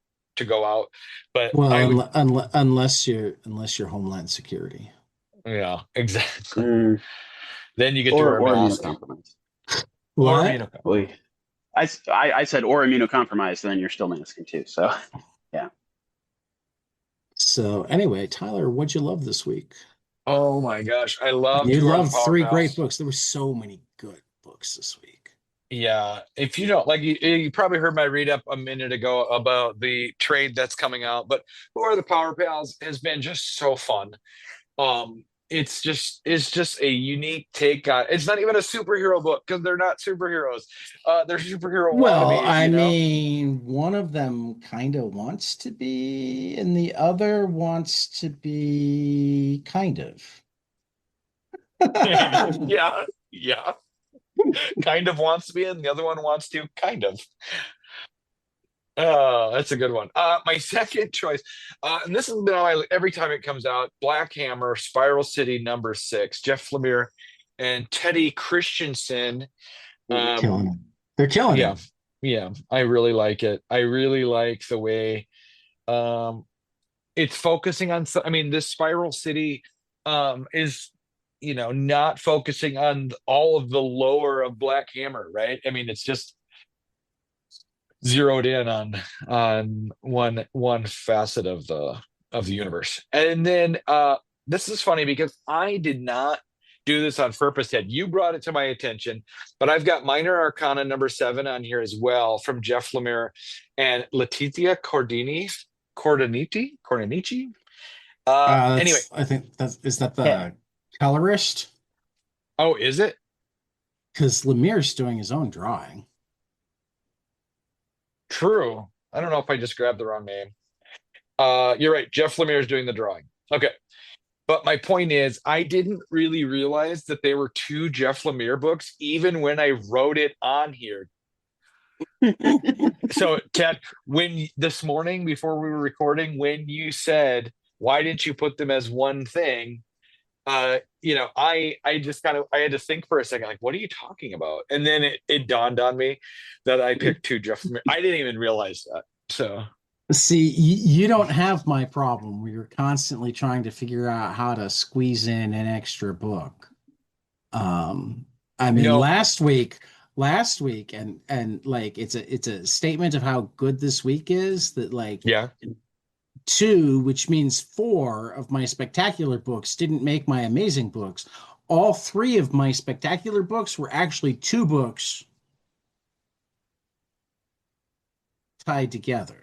out. But Well, I would, unless you're Homeland Security. yeah, exactly. Mm, Then you get to wear a or mask immunocompromised. or What? immunocompromised. Boy, I said or immunocompromised, then you're still masking too. So yeah. So anyway, Tyler, what'd you love this week? Oh my gosh, I love You Two on loved Power three great Pals. books. There were so many good books this week. Yeah, if you don't like, you probably heard my read up a minute ago about the trade that's coming out, but Who Are the Power Pals has been just so fun. It's just a unique take on. It's not even a superhero book because they're not superheroes. They're superhero Well, wannabes, I you know. mean, one of them kind of wants to be, and the other wants to be kind of. Yeah, yeah. Kind of wants to be in, the other one wants to, kind of. Oh, that's a good one. My second choice, and this has been on my every time it comes out, Black Hammer, Spiral City #6, Jeff Lemire and Teddy Christensen. Mhm. Killing Um, him. They're killing yeah, him. yeah, I really like it. I really like the way um it's focusing on I mean, this Spiral City is not focusing on all of the lore of Black Hammer, right? I mean, it's just zeroed in on one facet of the universe. And then this is funny because I did not do this on purpose, Ted. You brought it to my attention, but I've got Minor Arcana #7 on here as well from Jeff Lemire and Letitia Cordonici. Anyway, I think is that yeah. the colorist? Oh, is it? Because Lemire's doing his own drawing. True. I don't know if I just grabbed the wrong name. You're right. Jeff Lemire is doing the drawing. Okay. But my point is, I didn't really realize that there were two Jeff Lemire books, even when I wrote it on here. So, Ted, this morning before we were recording, when you said, "Why didn't you put them as one thing?" I just kind of I had to think for a second, like, what are you talking about? And then it dawned on me that I picked two Jeff Lemire. I didn't even realize that. So, See, you don't have my problem where you're constantly trying to figure out how to squeeze in an extra book. Um, I mean, no, last week, and like it's a statement of how good this week is that like yeah, two, which means four of my spectacular books didn't make my amazing books. All three of my spectacular books were actually two books tied together.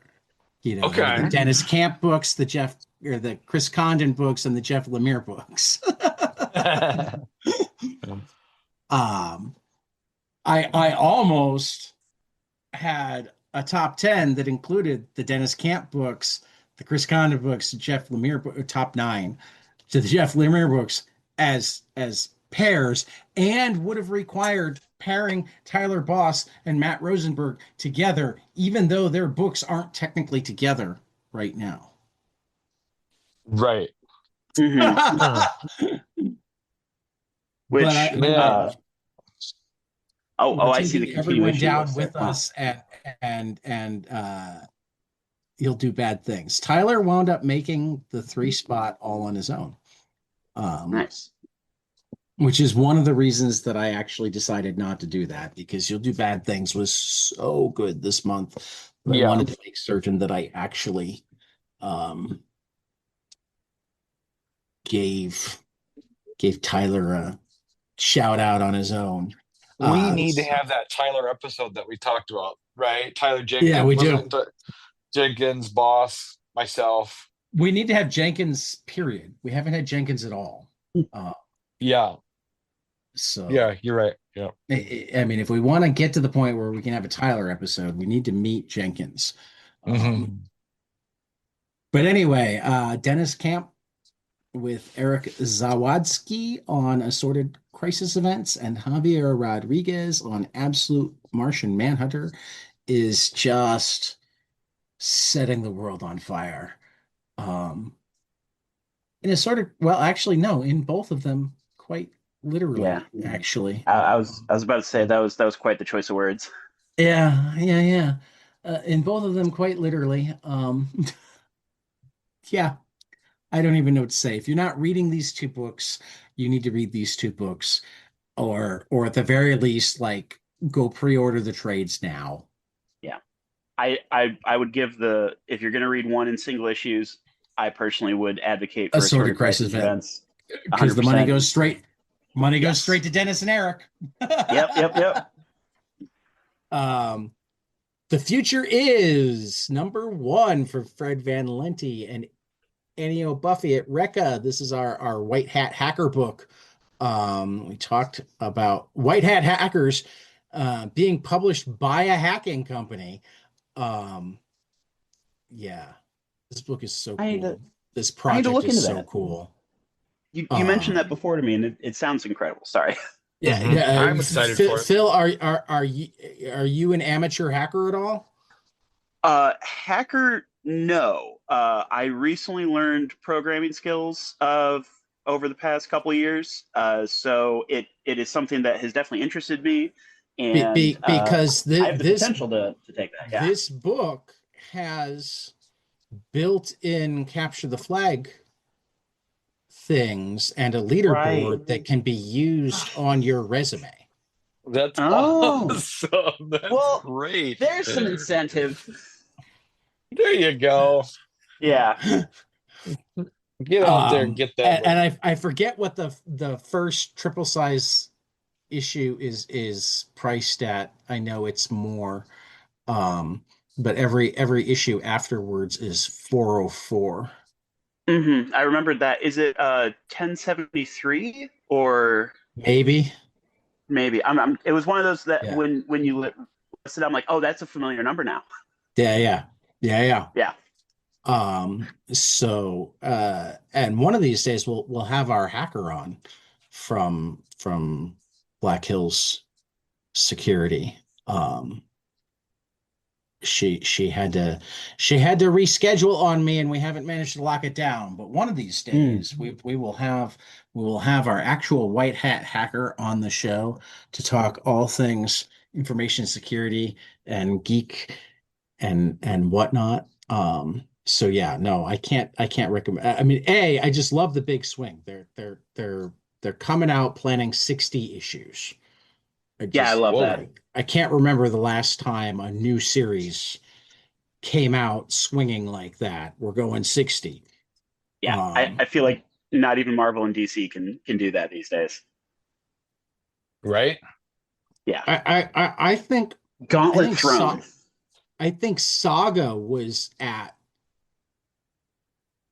The okay, Dennis Camp books, the Chris Condon books, and the Jeff Lemire books. um, I almost had a top 10 that included the Dennis Camp books, the Chris Condon books, the Jeff Lemire top 9 to the Jeff Lemire books as pairs, and would have required pairing Tyler Boss and Matt Rosenberg together, even though their books aren't technically together right now. right. Mhm. But Which Man, oh, we're I see the taking everyone continuation down list there. with Wow. us, and you'll do bad things. Tyler wound up making the 3 spot all on his own, Nice. which is one of the reasons that I actually decided not to do that, because You'll Do Bad Things was so good this month that I yeah. wanted to make certain that I actually um, gave Tyler a shout out on his own. We need to have that Tyler episode that we talked about, right? Tyler Yeah, Jenkins, we wasn't do. it? Jenkins, Boss, myself. We need to have Jenkins, period. We haven't had Jenkins at all. Uh, Yeah, so yeah, you're right. Yeah. I mean, if we want to get to the point where we can have a Tyler episode, we need to meet Jenkins. Hmm. But anyway, Dennis Camp with Eric Zawadsky on assorted crisis events and Javier Rodriguez on Absolute Martian Manhunter, is just setting the world on fire. In a sort of, well, actually, no, in both of them, quite literally, Yeah. actually. I was about to say that was quite the choice of words. Yeah, yeah, yeah. In both of them, quite literally. Yeah, I don't even know what to say. If you're not reading these two books, you need to read these two books, or at the very least, like go pre-order the trades now. Yeah. I would give the if you're going to read one in single issues, I personally would advocate for Assorted assorted crisis crisis event, events. because the money 100%. goes straight, money goes Yes. straight to Dennis and Eric. Yep. Um, the future is number one for Fred Van Lente and Ennio Buffy at Recca. This is our White Hat Hacker book. We talked about White Hat Hackers being published by a hacking company. Um, yeah, this book is so I need to cool. This I need to project look is into so that. cool. You mentioned that Um, before to me, and it sounds incredible. Sorry. yeah, yeah. I'm excited Phil, for it. Phil, are you an amateur hacker at all? Hacker, no. I recently learned programming skills of over the past couple of years. So it is something that has definitely interested me, and Because I have the potential to take that. Yeah. this book has built-in capture the flag things and a Right. leaderboard that can be used on your resume. That's Oh, awesome. That's well, great. there's some incentive. There you go. Yeah. Get out there and get that And link. I forget what the first triple size issue is priced at. I know it's more, but every issue afterwards is 404. I remembered that. Is it 1073 or Maybe. maybe? It was one of those that Yeah. when you listed, I'm like, oh, that's a familiar number now. Yeah, yeah. Yeah, yeah. Yeah. And one of these days we'll have our hacker on from Black Hills Security. Um, she had to reschedule on me, and we haven't managed to lock it down. But one of these Mm. days we will have our actual white hat hacker on the show to talk all things information security and geek and whatnot. So yeah, no, I can't recommend. I mean, I just love the big swing. They're coming out planning 60 issues. I Yeah, I just love that. Whoa. I can't remember the last time a new series came out swinging like that. We're going 60. Yeah, I Um, feel like not even Marvel and DC can do that these days. Right? Yeah. I think I Gauntlet think Throne. I think Saga was at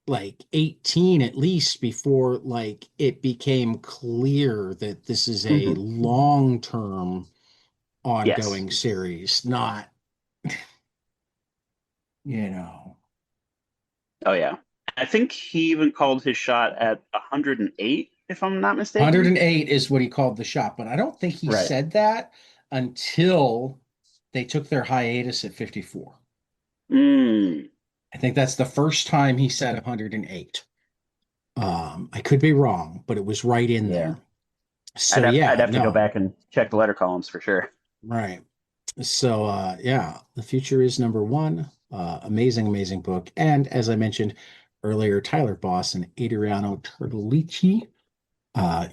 like 18 at least before like it became clear that this is a Mhm. long-term Yes. ongoing series, not, you know. Oh yeah. I think he even called his shot at 108, if I'm not mistaken. 108 is what he called the shot, but I don't think he Right. said that until they took their hiatus at 54. Mm. I think that's the first time he said 108. I could be wrong, but it was right in Yeah. there. I'd So have I'd yeah, have to go no, back and check the letter columns for sure. right. So yeah, the future is number one. Amazing, amazing book. And as I mentioned earlier, Tyler Boss and Adriano Turtolici,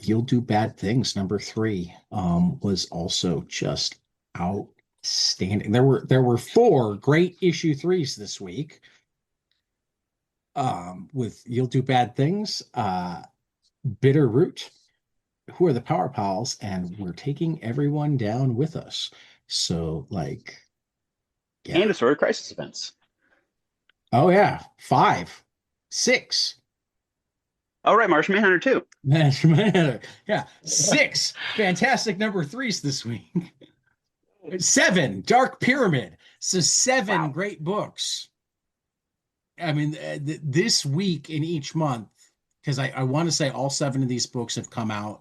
You'll Do Bad Things, number three, was also just outstanding. There were four great issue threes this week. With You'll Do Bad Things, Bitter Root, Who Are the Power Pals, and We're Taking Everyone Down with Us. So like, And yeah. assorted crisis events. Oh yeah, five, six. Oh right, Martian Manhunter too. Yeah, six fantastic number threes this week. Seven, Dark Pyramid. So seven Wow. great books. I mean, this week in each month because I want to say all 7 of these books have come out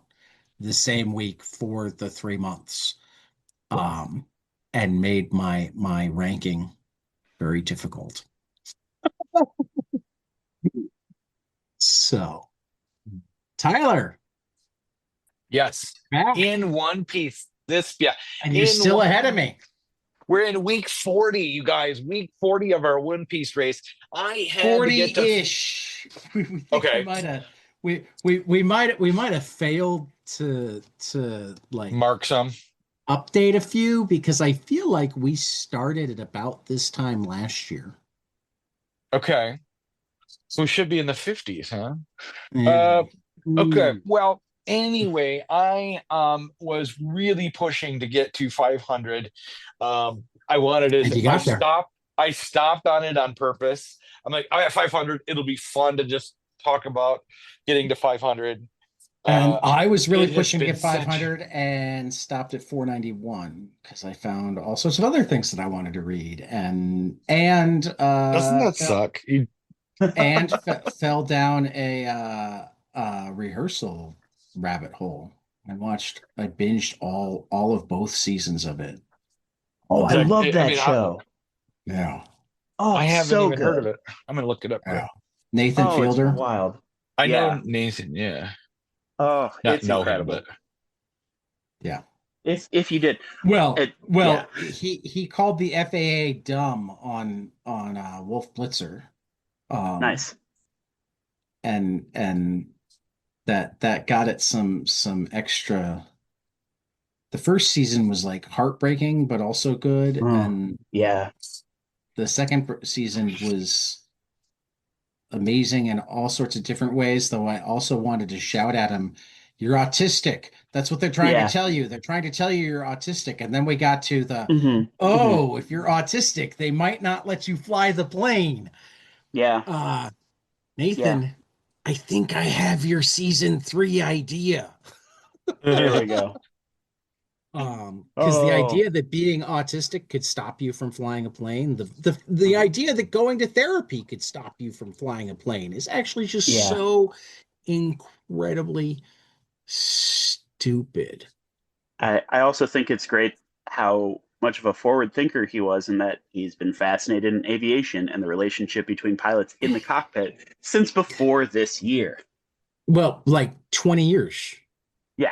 the same week for the 3 months, um, and made my ranking very difficult. So, Tyler, Yes. back, In One Piece. This, yeah. and you're In still one, ahead of me. we're in week 40, you guys. Week 40 of our One Piece race. I had to get to 40-ish. We think we okay. might have we might have failed to like Mark some. update a few because I feel like we started at about this time last year. Okay. So we should be in the 50s, huh? Yeah. Uh okay. Well, anyway, I was really pushing to get to 500. I wanted And it. you got there. I stopped on it on purpose. I'm like, I have 500. It'll be fun to just talk about getting to 500. And I was really It has pushing to been get such. 500 and stopped at 491 because I found all sorts of other things that I wanted to read and Doesn't that fell suck? You, fell down a rehearsal rabbit hole. I binged all of both seasons of it. Oh, I love I that mean, show. Yeah. Oh, I it's haven't so even heard of good. it. I'm gonna look it up Yeah. quick. Nathan Oh, it's Fielder. wild. I know Yeah. Nathan. Yeah, Oh, not it's know him, but incredible. Yeah. If you did Well, it, yeah, well, he called the FAA dumb on Wolf Blitzer. Um nice. and that got it some extra. The first season was like heartbreaking but also good, Oh, and yeah, the second season was amazing in all sorts of different ways, though I also wanted to shout at him, "You're autistic." That's what they're trying to yeah. tell you. They're trying to tell you you're autistic. And then we got to the, Hmm. Hmm. oh, if you're autistic, they might not let you fly the plane. Yeah, Uh, yeah. Nathan, I think I have your season 3 idea. There we go. Because the Oh, idea that being autistic could stop you from flying a plane, the idea that going to therapy could stop you from flying a plane is actually just yeah. so incredibly stupid. I also think it's great how much of a forward thinker he was, and that he's been fascinated in aviation and the relationship between pilots in the cockpit since before this year. Well, like 20 years. Yeah.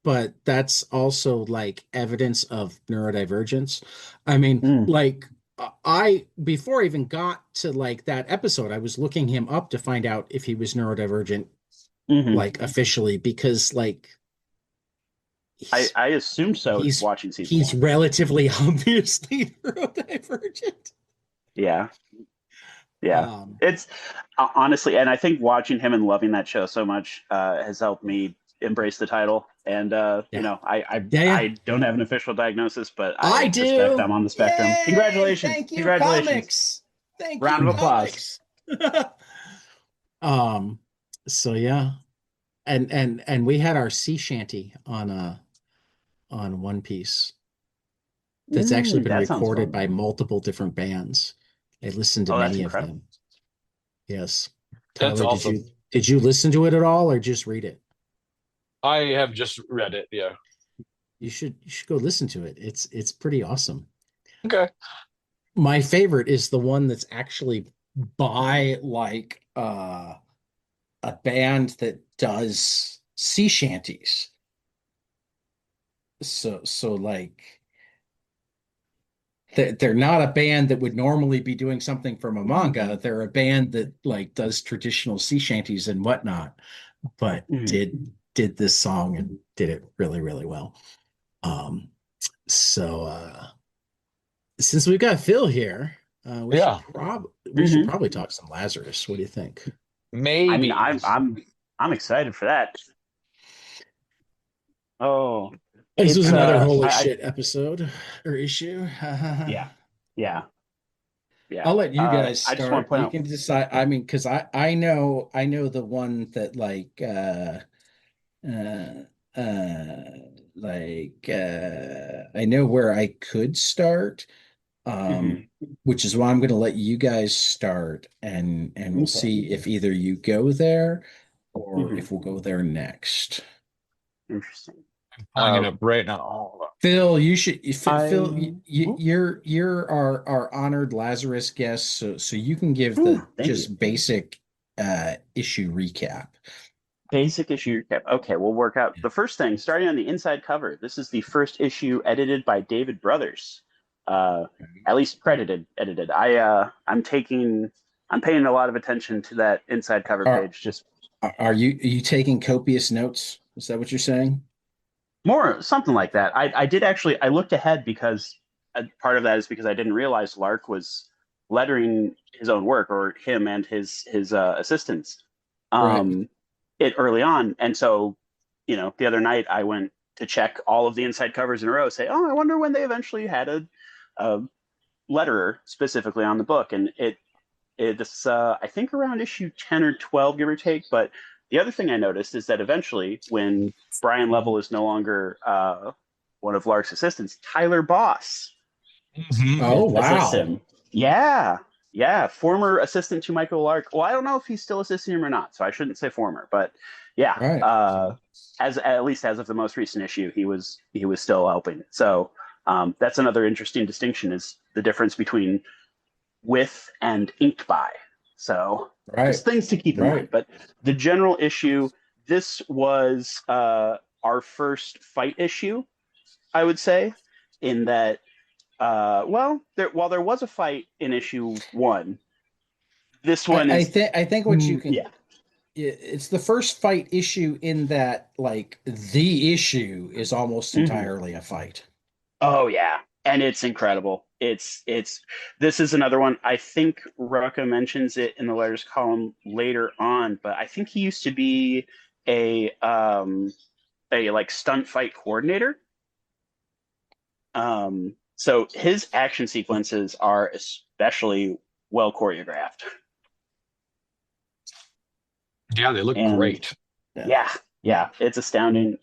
But that's also like evidence of neurodivergence. I mean, Mm. like I before I even got to like that episode, I was looking him up to find out if he was neurodivergent, Hmm. like officially, because like I he's I assume so he's watching season he's one. relatively obviously neurodivergent. Yeah. Yeah. Um, It's honestly, and I think watching him and loving that show so much has helped me embrace the title. And yeah, yeah, yeah. I don't have an official diagnosis, but I I suspect do. I'm on the spectrum. Yay! Congratulations. Thank you, Congratulations. comics. Thank Round you, of applause. comics. Um, so yeah, and we had our sea shanty on One Piece that's actually been That sounds recorded fun. by multiple different bands. I listened to Oh, that's many of incredible. them. Yes. that's Tyler, did awesome. you listen to it at all or just read it? I have just read it. Yeah. You should go listen to it. It's pretty awesome. Okay. My favorite is the one that's actually by like a band that does sea shanties. So like they're not a band that would normally be doing something from a manga. They're a band that like does traditional sea shanties and whatnot, but Mhm. did this song and did it really, really well. Um, so since we've got Phil here, Yeah. we should Mhm. probably talk some Lazarus. What do you think? I mean, Maybe. I'm excited for that. Oh, This was it's another holy I shit episode or issue. yeah, yeah, yeah. I'll let you guys I just want to start. point You out. can decide. I mean, because I know the one that uh I know where I could start. um, which is why I'm going to let you guys start, and we'll Okay. see if either you go there or Mhm. if we'll go there next. Interesting. Pulling it Uh, up right now. Hold on. Phil, you should Phil, I you're our honored Lazarus guest, so you can give the thank you. just basic issue recap. Basic issue recap. Okay, we'll work out the first thing. Starting on the inside cover. This is the first issue edited by David Brothers. At least credited edited. I'm paying a lot of attention to that inside cover Are page. Just are you taking copious notes? Is that what you're saying? more something like that. I did actually I looked ahead because part of that is because I didn't realize Lark was lettering his own work, or him and his assistants Right. it early on. And so, the other night I went to check all of the inside covers in a row, say, oh, I wonder when they eventually had a letterer specifically on the book. And it's I think around issue 10 or 12, give or take. But the other thing I noticed is that eventually, when Brian Level is no longer one of Lark's assistants, Tyler Boss Mhm. Oh, assists wow. him. Yeah, yeah, former assistant to Michael Lark. Well, I don't know if he's still assisting him or not, so I shouldn't say former, but yeah, Right. as at least as of the most recent issue, he was still helping. So that's another interesting distinction, is the difference between with and inked by. So Right. just things to keep in mind. Right. But the general issue, this was our first fight issue, I would say, in that while there was a fight in issue one, this one is I think what you can yeah. it's the first fight issue in that like the issue is almost Mhm. entirely a fight. Oh yeah, and it's incredible. It's this is another one. I think Rucka mentions it in the letters column later on, but I think he used to be a like stunt fight coordinator. So his action sequences are especially well choreographed. Yeah, they look And great. Yeah. yeah, yeah, it's astounding.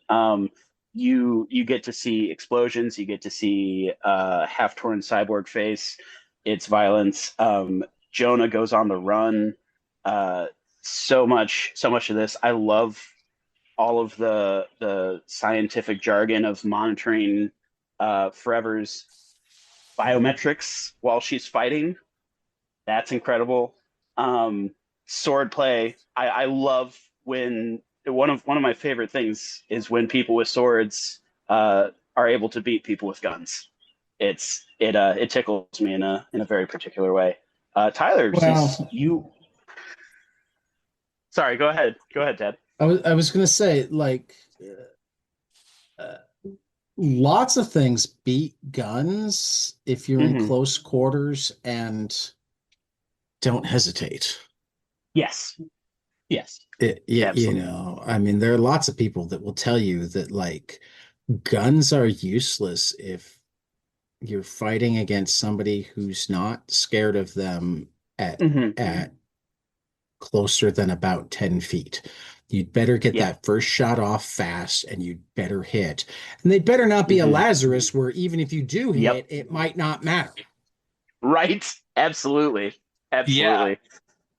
You get to see explosions, you get to see half torn cyborg face. It's violence. Jonah goes on the run. Uh, so much of this. I love all of the scientific jargon of monitoring Forever's biometrics while she's fighting. That's incredible. Um, Sword play. I love when one of my favorite things is when people with swords are able to beat people with guns. It tickles me in a very particular way. Tyler, since Well, you sorry, go ahead, Ted. I was gonna say like uh, lots of things beat guns if you're in Hmm. close quarters and don't hesitate. Yes, yes, absolutely. I mean, there are lots of people that will tell you that like guns are useless if you're fighting against somebody who's not scared of them Hmm. at closer than about 10 feet. You'd better get Yeah. that first shot off fast and you'd better hit. And they better not be a Hmm. Lazarus where even if you do Yep. hit, it might not matter. Right. Absolutely. Yeah. Absolutely.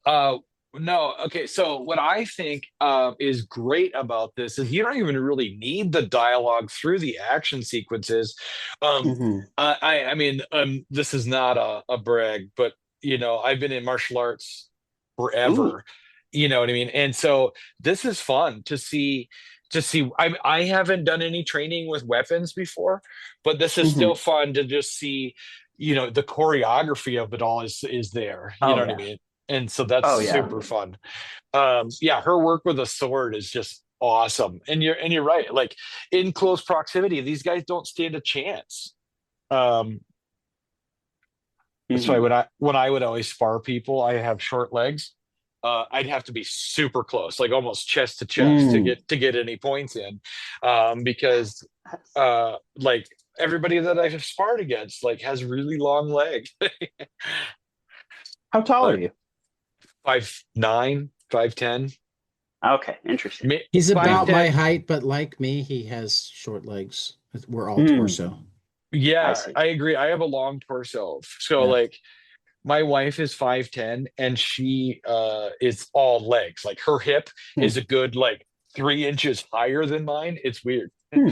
Uh, no. Okay. So what I think is great about this is you don't even really need the dialogue through the action sequences. Um, Hmm. I mean, this is not a brag, but I've been in martial arts Ooh. forever. You know what I mean? And so this is fun to see. To see, I haven't done any training with weapons before, but this is Hmm. still fun to just see. The choreography of it all is there. You Oh know what I yeah. mean? And so that's Oh yeah. super fun. Yeah, her work with a sword is just awesome. And you're right. Like in close proximity, these guys don't stand a chance. Um, that's why Hmm. when I would always spar people, I have short legs. I'd have to be super close, like almost chest to chest to Mm. get any points in, because like everybody that I've sparred against like has really long legs, How tall are like you? 5'9", 5'10". Okay, interesting. He's Five about my Um, ten. height, but like me, he has short legs. We're all mm, torso. Yes, see. I agree. I have a long torso. So Yeah. like my wife is 5'10" and she is all legs. Like her hip Hmm. is a good like 3 inches higher than mine. It's weird. Hmm.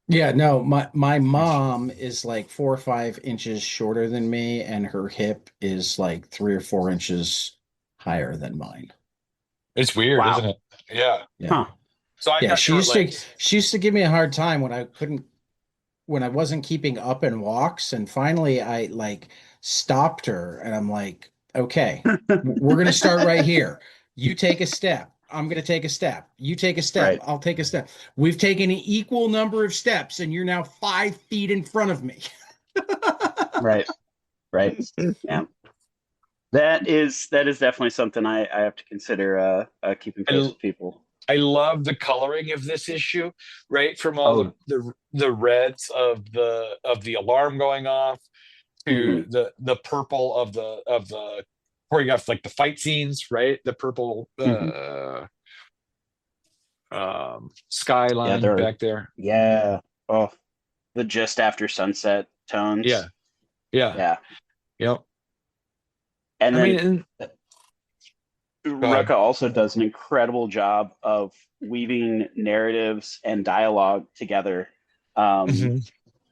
Yeah, no, my mom is like 4 or 5 inches shorter than me, and her hip is like 3 or 4 inches higher than mine. It's weird, isn't Wow. it? Yeah. Yeah. Huh. So I've Yeah, got short legs. she used to give me a hard time when I wasn't keeping up in walks, and finally I like stopped her and I'm like, okay, we're gonna start right here. You take a step. I'm gonna take a step. You take a step. Right. I'll take a step. We've taken an equal number of steps, and you're now 5 feet in front of me. Right. Right. Yeah. That is definitely something I have to consider keeping pace I, with people. I love the coloring of this issue, right? From all Oh, the reds of the alarm going off to mhm, the purple of the choreographed like the fight scenes, right? The purple mhm. Yeah, skyline they're back there. yeah. Oh, the just after sunset Yeah, tones. yeah, Yeah. yep. And I mean, then and, go ahead. Rucka also does an incredible job of weaving narratives and dialogue together. Um, Hmm.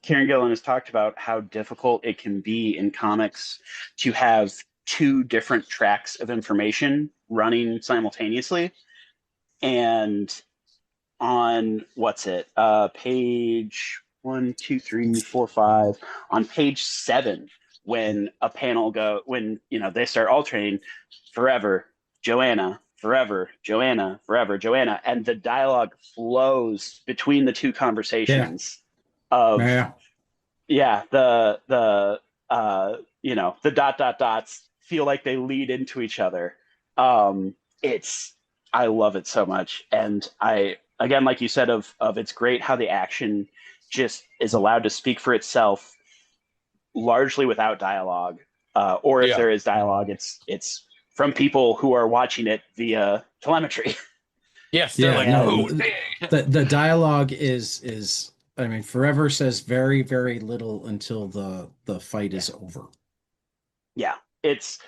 Kieran Gillen has talked about how difficult it can be in comics to have two different tracks of information running simultaneously. And on what's it? Page one, two, three, four, five. On page 7, when a panel when they start alternating, forever, Joanna, forever, Joanna, forever, Joanna, and the dialogue flows between the two Yeah, conversations of yeah. the dot dot dots feel like they lead into each other. It's I love it so much, and I again, like you said, of it's great how the action just is allowed to speak for itself, largely without dialogue, or if Yeah, there is dialogue, it's from people who are watching it via telemetry. yes, they're Yeah, like, no, And oh, dang. the dialogue is I mean, Forever says very, very little until the fight yeah, is over. yeah, it's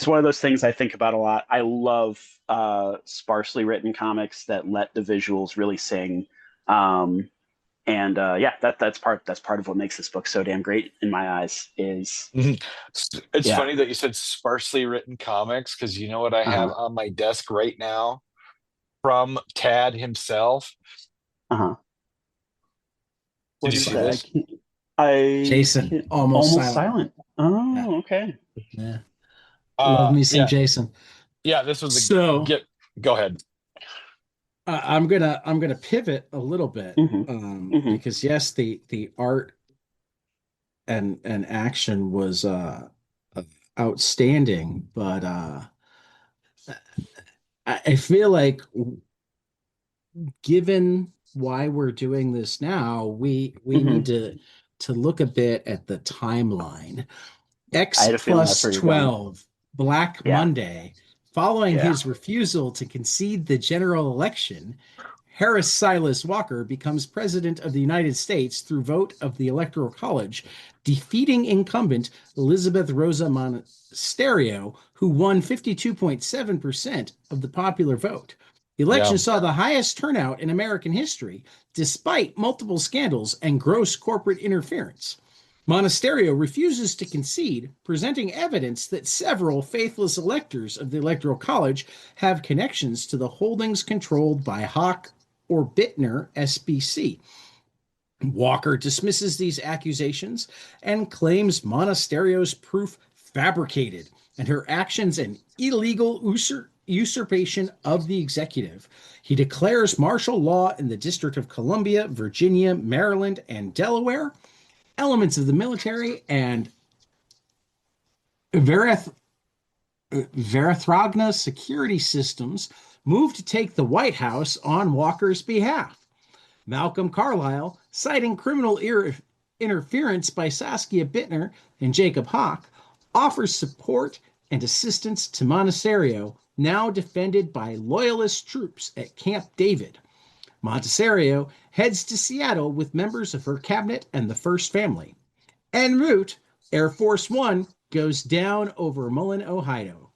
one of those things I think about a lot. I love sparsely written comics that let the visuals really sing. Um, and yeah, that's part of what makes this book so damn great in my eyes. Is Mhm. It's yeah, funny that you said sparsely written comics because you know what I have uh-huh, on my desk right now from Tad himself. uh-huh. Did What you is see that? Silent. this? I Jason, can't. almost Almost silent. silent. Yeah, Oh, okay. yeah. Love me some Yeah, Jason. yeah. This was the So get. Go ahead. I'm gonna pivot a little bit, Hmm. Hmm. because yes, the art and action was outstanding, but I feel like given why we're doing this now, we Hmm. need to look a bit at the timeline. I X had a feeling that's plus where you're going. 12, Black Yeah, Monday. Following yeah, his refusal to concede the general election, Harris Silas Walker becomes president of the United States through vote of the Electoral College, defeating incumbent Elizabeth Rosa Monasterio, who won 52.7% of the popular vote. The election Yeah, saw the highest turnout in American history, despite multiple scandals and gross corporate interference. Monasterio refuses to concede, presenting evidence that several faithless electors of the Electoral College have connections to the holdings controlled by Hawk or Bittner SBC. Walker dismisses these accusations and claims Monasterio's proof fabricated and her actions an illegal usurpation of the executive. He declares martial law in the District of Columbia, Virginia, Maryland, and Delaware. Elements of the military and Verith- Verithragna security systems moved to take the White House on Walker's behalf. Malcolm Carlyle, citing criminal interference by Saskia Bittner and Jacob Hawk, offers support and assistance to Monasterio, now defended by loyalist troops at Camp David. Montessario heads to Seattle with members of her cabinet and the First Family. En route, Air Force One goes down over Mullen, Ohio.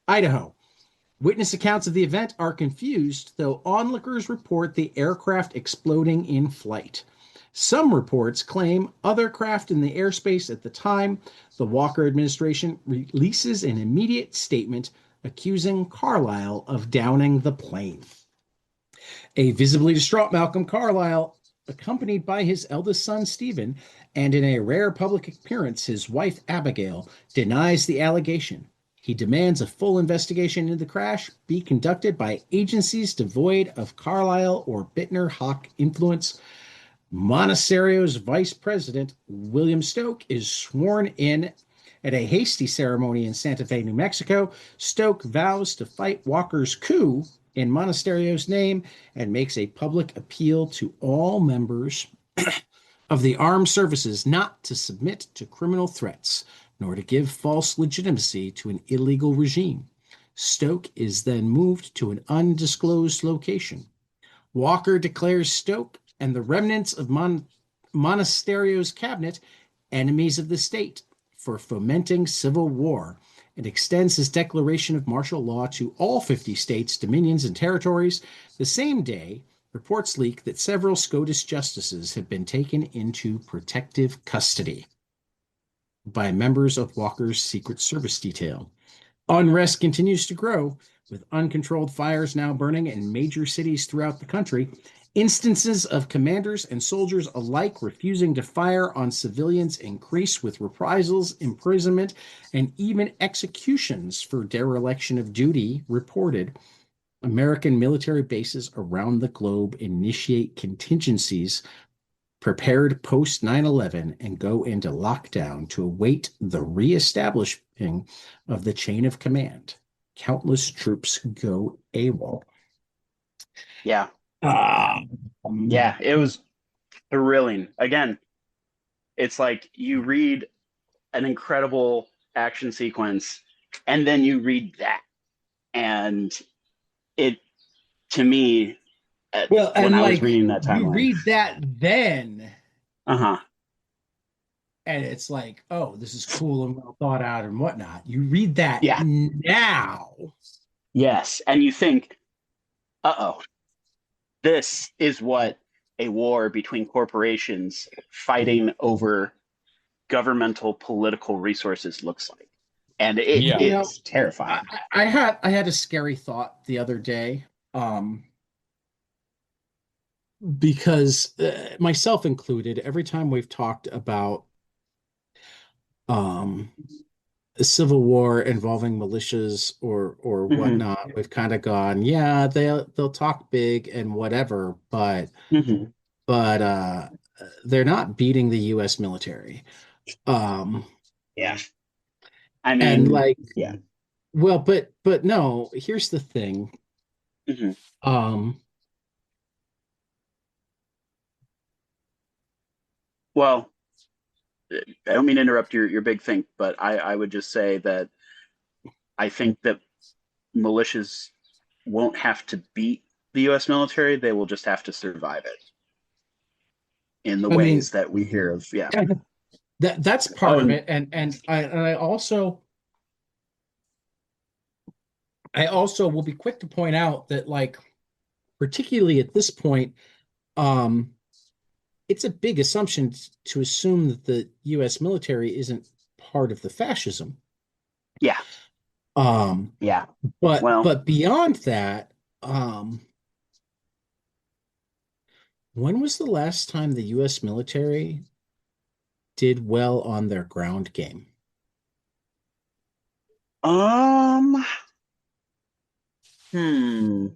Idaho. Witness accounts of the event are confused, though onlookers report the aircraft exploding in flight. Some reports claim other craft in the airspace at the time. The Walker administration releases an immediate statement accusing Carlisle of downing the plane. A visibly distraught Malcolm Carlisle, accompanied by his eldest son Stephen, and in a rare public appearance, his wife Abigail, denies the allegation. He demands a full investigation into the crash be conducted by agencies devoid of Carlisle or Bittner Hawk influence. Montessario's vice president, William Stoke, is sworn in at a hasty ceremony in Santa Fe, New Mexico. Stoke vows to fight Walker's coup in Montessario's name and makes a public appeal to all members of the armed services not to submit to criminal threats, nor to give false legitimacy to an illegal regime. Stoke is then moved to an undisclosed location. Walker declares Stoke and the remnants of Montessario's cabinet enemies of the state for fomenting civil war and extends his declaration of martial law to all 50 states, dominions, and territories. The same day, reports leak that several SCOTUS justices have been taken into protective custody by members of Walker's Secret Service detail. Unrest continues to grow, with uncontrolled fires now burning in major cities throughout the country. Instances of commanders and soldiers alike refusing to fire on civilians increase, with reprisals, imprisonment, and even executions for dereliction of duty reported. American military bases around the globe initiate contingencies prepared post 9/11 and go into lockdown to await the reestablishing of the chain of command. Countless troops go AWOL. Yeah. Yeah, it was thrilling. Again, it's like you read an incredible action sequence and then you read that. And it, to me, Well, when and I was like reading that you timeline, read that then, uh-huh. and it's like, oh, this is cool and well thought out and whatnot. You read that Yeah. now. Yes. And you think, uh-oh, this is what a war between corporations fighting over governmental political resources looks like. And Yeah. it's terrifying. I had a scary thought the other day. Because myself included, every time we've talked about a civil war involving militias or Mhm. whatnot, we've kind of gone, yeah, they'll talk big and whatever, but Mhm. they're not beating the U.S. military. Yeah. I And mean, like, yeah. well, but no, here's the thing. Mhm. Well, I don't mean to interrupt your big thing, but I would just say that I think that militias won't have to beat the U.S. military. They will just have to survive it in the I mean, ways that we hear of. Yeah. that's Oh, part of it, and I also will be quick to point out that, like, particularly at this point, um, it's a big assumption to assume that the U.S. military isn't part of the fascism. yeah. Yeah. But Well, beyond that, um, when was the last time the U.S. military did well on their ground game? um, hmm.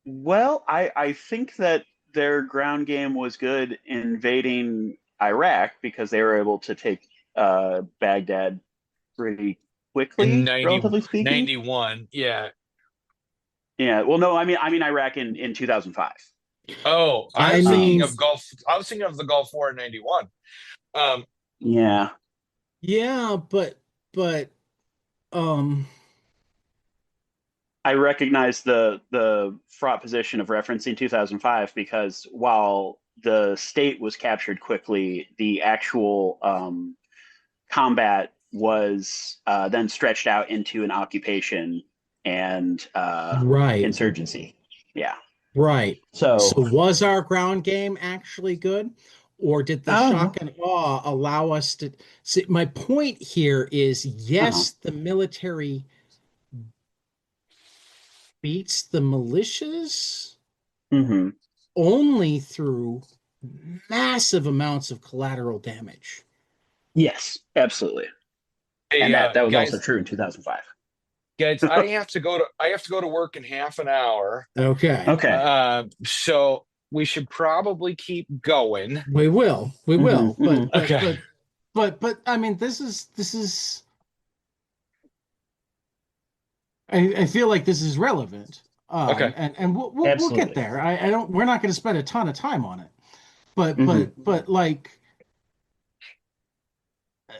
Well, I think that their ground game was good invading Iraq because they were able to take Baghdad pretty In quickly, 90, relatively speaking. 91. Yeah. Yeah. Well, no, I mean Iraq in 2005. Oh, I I was thinking mean, of Gulf. I was thinking of the Gulf War in 91. Um, Yeah. yeah, but um, I recognize the fraught position of referencing 2005 because while the state was captured quickly, the actual combat was then stretched out into an occupation and Right, insurgency. Yeah. right. So, So was our ground game actually good? Or did the I don't know. shock and awe allow us to see? My point here is Uh-huh. yes, the military beats the militias Hmm. only through massive amounts of collateral damage. Yes, absolutely. Hey, And that was also guys, true in 2005. I have to go to work in half an hour. Okay. Okay. So we should probably keep going. We Hmm. will, Hmm. Okay. but I mean, I feel like this is relevant. Okay. And we'll get Absolutely. there. I don't, we're not going to spend a ton of time on it, Hmm. but like,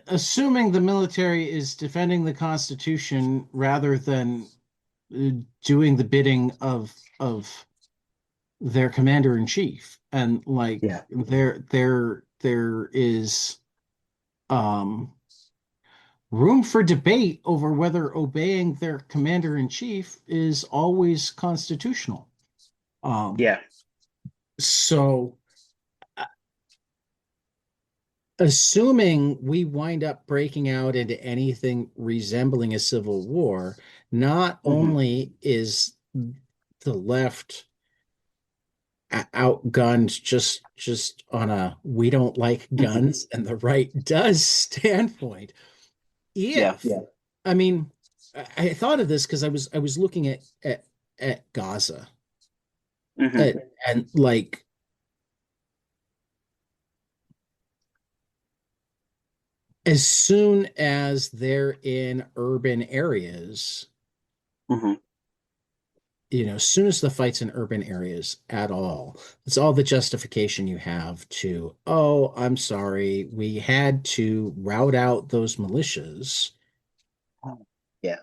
assuming the military is defending the Constitution rather than uh, doing the bidding of their commander in chief, and like Yeah. there is um room for debate over whether obeying their commander in chief is always constitutional. Um, Yeah. so assuming we wind up breaking out into anything resembling a civil war, not Hmm. only is the left outgunned just on a we don't like Hmm. guns and the right does standpoint. Yeah. If I mean, I thought of this because I was looking at Gaza Hmm. and like as soon as they're in urban areas, Hmm. as soon as the fight's in urban areas at all, it's all the justification you have to, oh, I'm sorry, we had to rout out those militias. Yeah.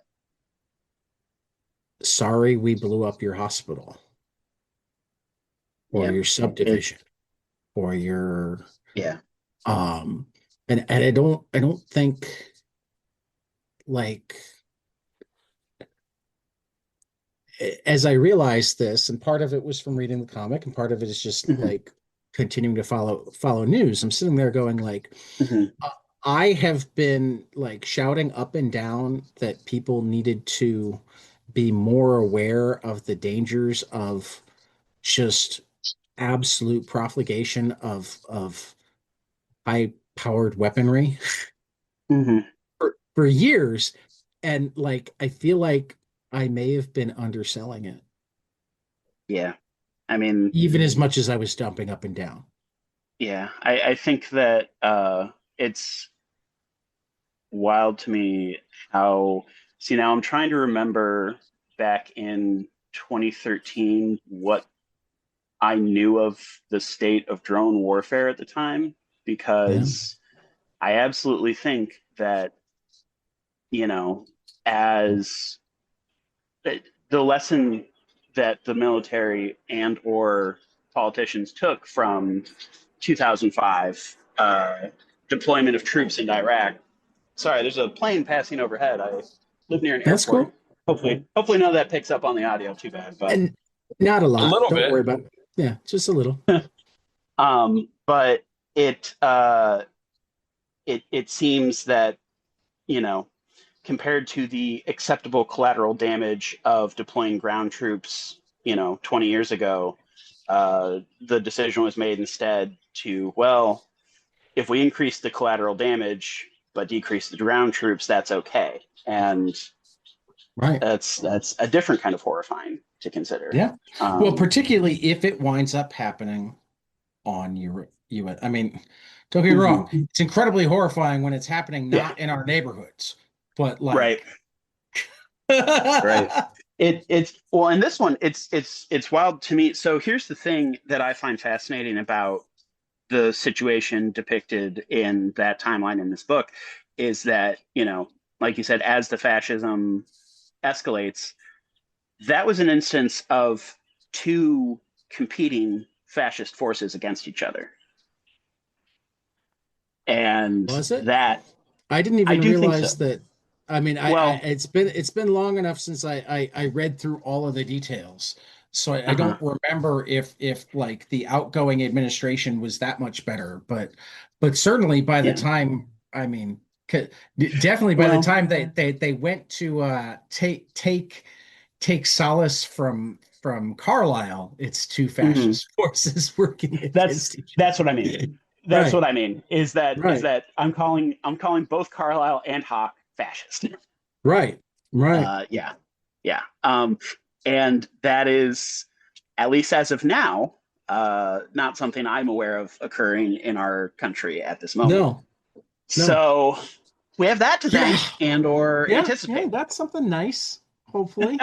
Sorry, we blew up your hospital or Yeah. your It. subdivision or your Yeah. um and I don't think like as I realized this, and part of it was from reading the comic, and part of it is just Hmm. like continuing to follow news. I'm sitting there going like, Hmm. uh, I have been like shouting up and down that people needed to be more aware of the dangers of just absolute profligation of high powered weaponry Hmm. for years, and like I feel like I may have been underselling it Yeah. I mean, even as much as I was dumping up and down. yeah. I think that it's wild to me how. See, now I'm trying to remember back in 2013 what I knew of the state of drone warfare at the time Yeah. because I absolutely think that, you know, as the lesson that the military and or politicians took from 2005 deployment of troops in Iraq. Sorry, there's a plane passing overhead. I live near an That's airport. cool. Hopefully none of that picks up on the audio too bad, but And not a A lot. little Don't bit. worry about it. Yeah, just a little. but it seems that, you know, compared to the acceptable collateral damage of deploying ground troops, 20 years ago, the decision was made instead to, well, if we increase the collateral damage but decrease the ground troops, that's okay. And Right. that's a different kind of horrifying to consider. Yeah. Well, Um, particularly if it winds up happening on your US. I mean, don't get me wrong. mhm. It's incredibly horrifying when it's happening Yeah, not in our neighborhoods, but right, like right. It's well, in this one, it's wild to me. So here's the thing that I find fascinating about the situation depicted in that timeline in this book is that, like you said, as the fascism escalates, that was an instance of two competing fascist forces against each other. And Was it? that, I didn't I even do think so. realize that. I mean, Well, it's been long enough since I read through all of the details, so I uh-huh. don't remember if like the outgoing administration was that much better. But certainly by the Yeah. time, I mean, definitely by the Well, time they went to take solace from Carlisle, it's two mhm. fascist forces working That's against each that's other. what I mean. That's Right, what I mean. Is right, that I'm calling both Carlisle and Hawk fascist. right, right. Yeah, yeah. And that is, at least as of now, not something I'm aware of occurring in our country at this moment. No, no. So we have that to Yeah, thank and or yeah, anticipate. that's something nice, hopefully.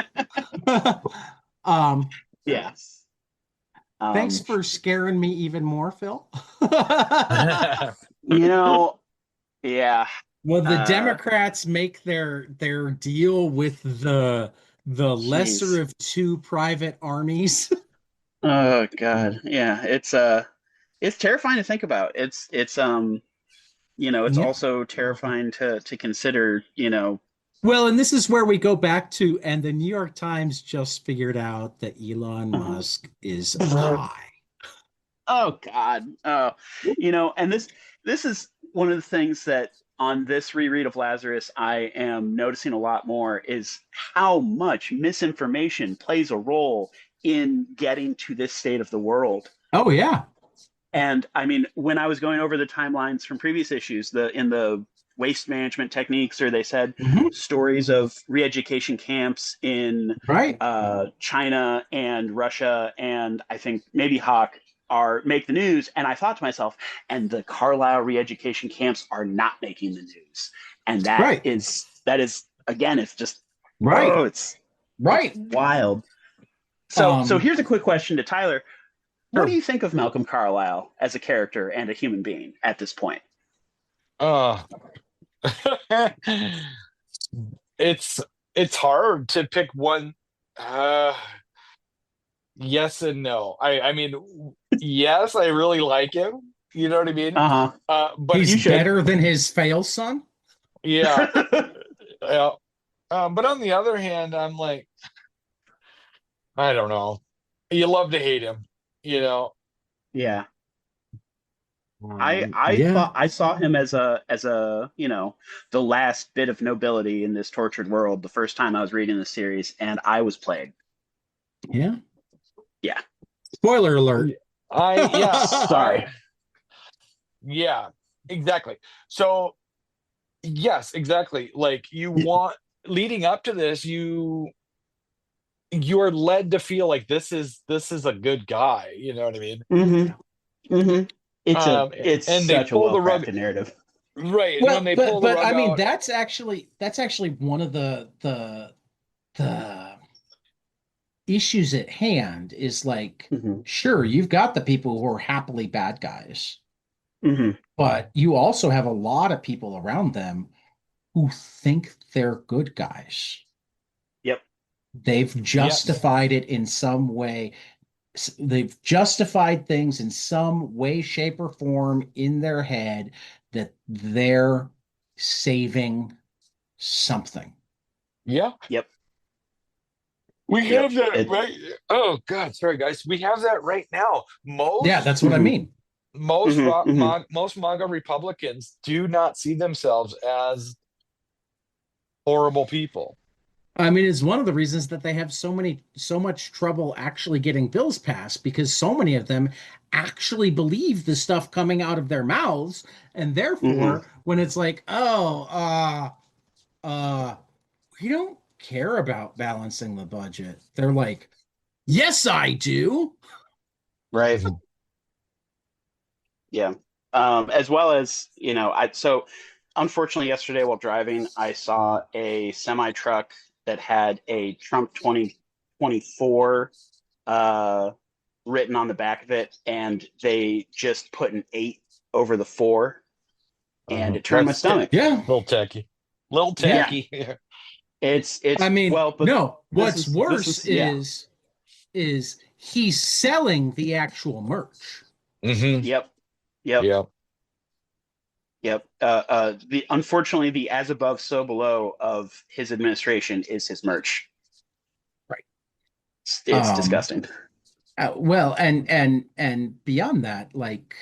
Um, Yes. thanks Um, for scaring me even more, Phil. you know, yeah. Well, the Uh, Democrats make their deal with the lesser Jeez. of two private armies. Oh God. Yeah. It's terrifying to think about. It's Yeah. also terrifying to consider, Well, and this is where we go back to, and the New York Times just figured out that Elon Musk is high. oh God. And this is one of the things that on this reread of Lazarus I am noticing a lot more is how much misinformation plays a role in getting to this state of the world. Oh yeah. And I mean, when I was going over the timelines from previous issues, the waste management techniques, or they said Mhm. stories of re-education camps in Right. China and Russia, and I think maybe Hawk are make the news. And I thought to myself, and the Carlisle re-education camps are not making the news, and Right. that is again, it's just Right. oh, it's Right. wild. So Um, here's a quick question to Tyler. What do Sure. you think of Malcolm Carlisle as a character and a human being at this point? Uh, it's it's hard to pick one. Uh, yes and no. I mean, yes, I really like him. You know what I mean? Uh huh. But he's You should. better than his fail son. yeah, yeah. But on the other hand, I'm like, I don't know. You love to hate him, you know. Yeah. I Yeah, thought I saw him as a the last bit of nobility in this tortured world the first time I was reading the series, and I was plagued. yeah. Yeah. Spoiler alert. Sorry. Yeah, exactly. So yes, exactly. Like you want leading up to this, you're led to feel like this is a good guy. You know what I mean? Mm-hmm. Mm-hmm. Um, It's and they such a pull well the rug crafted narrative. right, and when Well, they but pull the but rug I mean out, that's actually one of the issues at hand is like, Mm-hmm. sure, you've got the people who are happily bad guys, Mm-hmm. but you also have a lot of people around them who think they're good guys. Yep. They've yes, justified it in some way. They've justified things in some way, shape, or form in their head that they're saving something. yeah, Yep. we Yep. have that It. right. Oh God, sorry guys, we have that right now. Yeah, Most that's what I Mm-hmm. mean. most Mm-hmm. Mm-hmm. most MAGA Republicans do not see themselves as horrible people. I mean, it's one of the reasons that they have so much trouble actually getting bills passed because so many of them actually believe the stuff coming out of their mouths, and Mm-hmm. therefore, when it's like, oh, uh, we don't care about balancing the budget, they're like, yes, I do. Right. Yeah. As well as, so unfortunately yesterday while driving, I saw a semi truck that had a Trump 2024 uh, written on the back of it, and they just put an 8 over the 4, and it turned my That's stomach. Yeah, little tacky, little yeah. Yeah. tacky. It's I mean, well, but no, what's this worse is yeah. is he's selling the actual merch. Hmm. Yep. Yep. Yep. Yep. The unfortunately the as above so below of his administration is his merch. Right. It's disgusting. Well, and beyond that, like,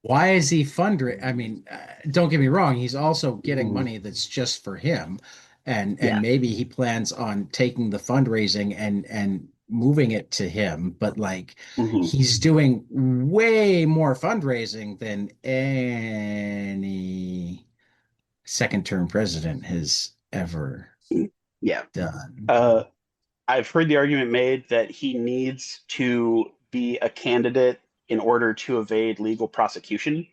why is he fundraising? I mean, don't get me wrong, he's also getting Mhm. money that's just for him, and Yeah. maybe he plans on taking the fundraising and moving it to him, but like Hmm. he's doing way more fundraising than any second term president has ever Yeah. done. Uh, I've heard the argument made that he needs to be a candidate in order to evade legal prosecution.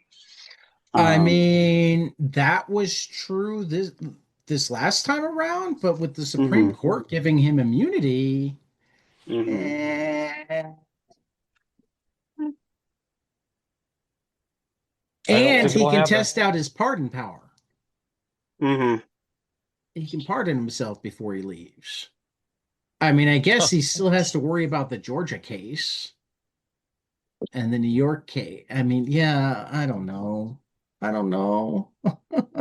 I Um, mean, that was true this last time around, but with the Supreme mhm, Court giving him immunity, mhm. eh, I don't and think he it'll can happen. test out his pardon power. Hmm. He can pardon himself before he leaves. I mean, I guess he still has to worry about the Georgia case and the New York case. I mean, yeah, I don't know. I don't know.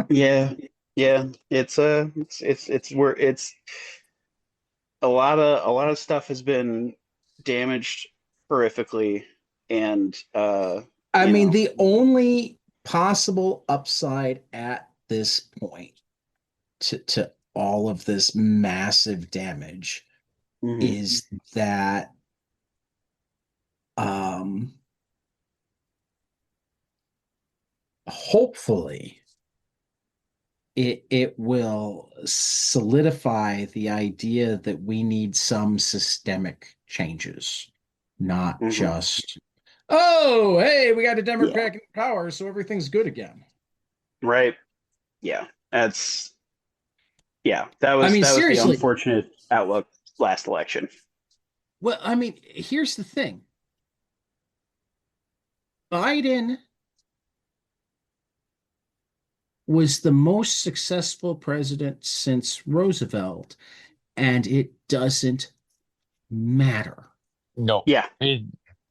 Yeah, yeah. It's where it's a lot of stuff has been damaged horrifically, and I you mean, know, the only possible upside at this point to all of this massive damage hmm is that um hopefully it will solidify the idea that we need some systemic changes, not hmm just, oh, hey, we got a yeah, Democrat in power, so everything's good again. right, yeah. That's yeah. I mean, That was the seriously. unfortunate outlook last election. Well, I mean, here's the thing. Biden was the most successful president since Roosevelt, and it doesn't matter. No, Yeah. they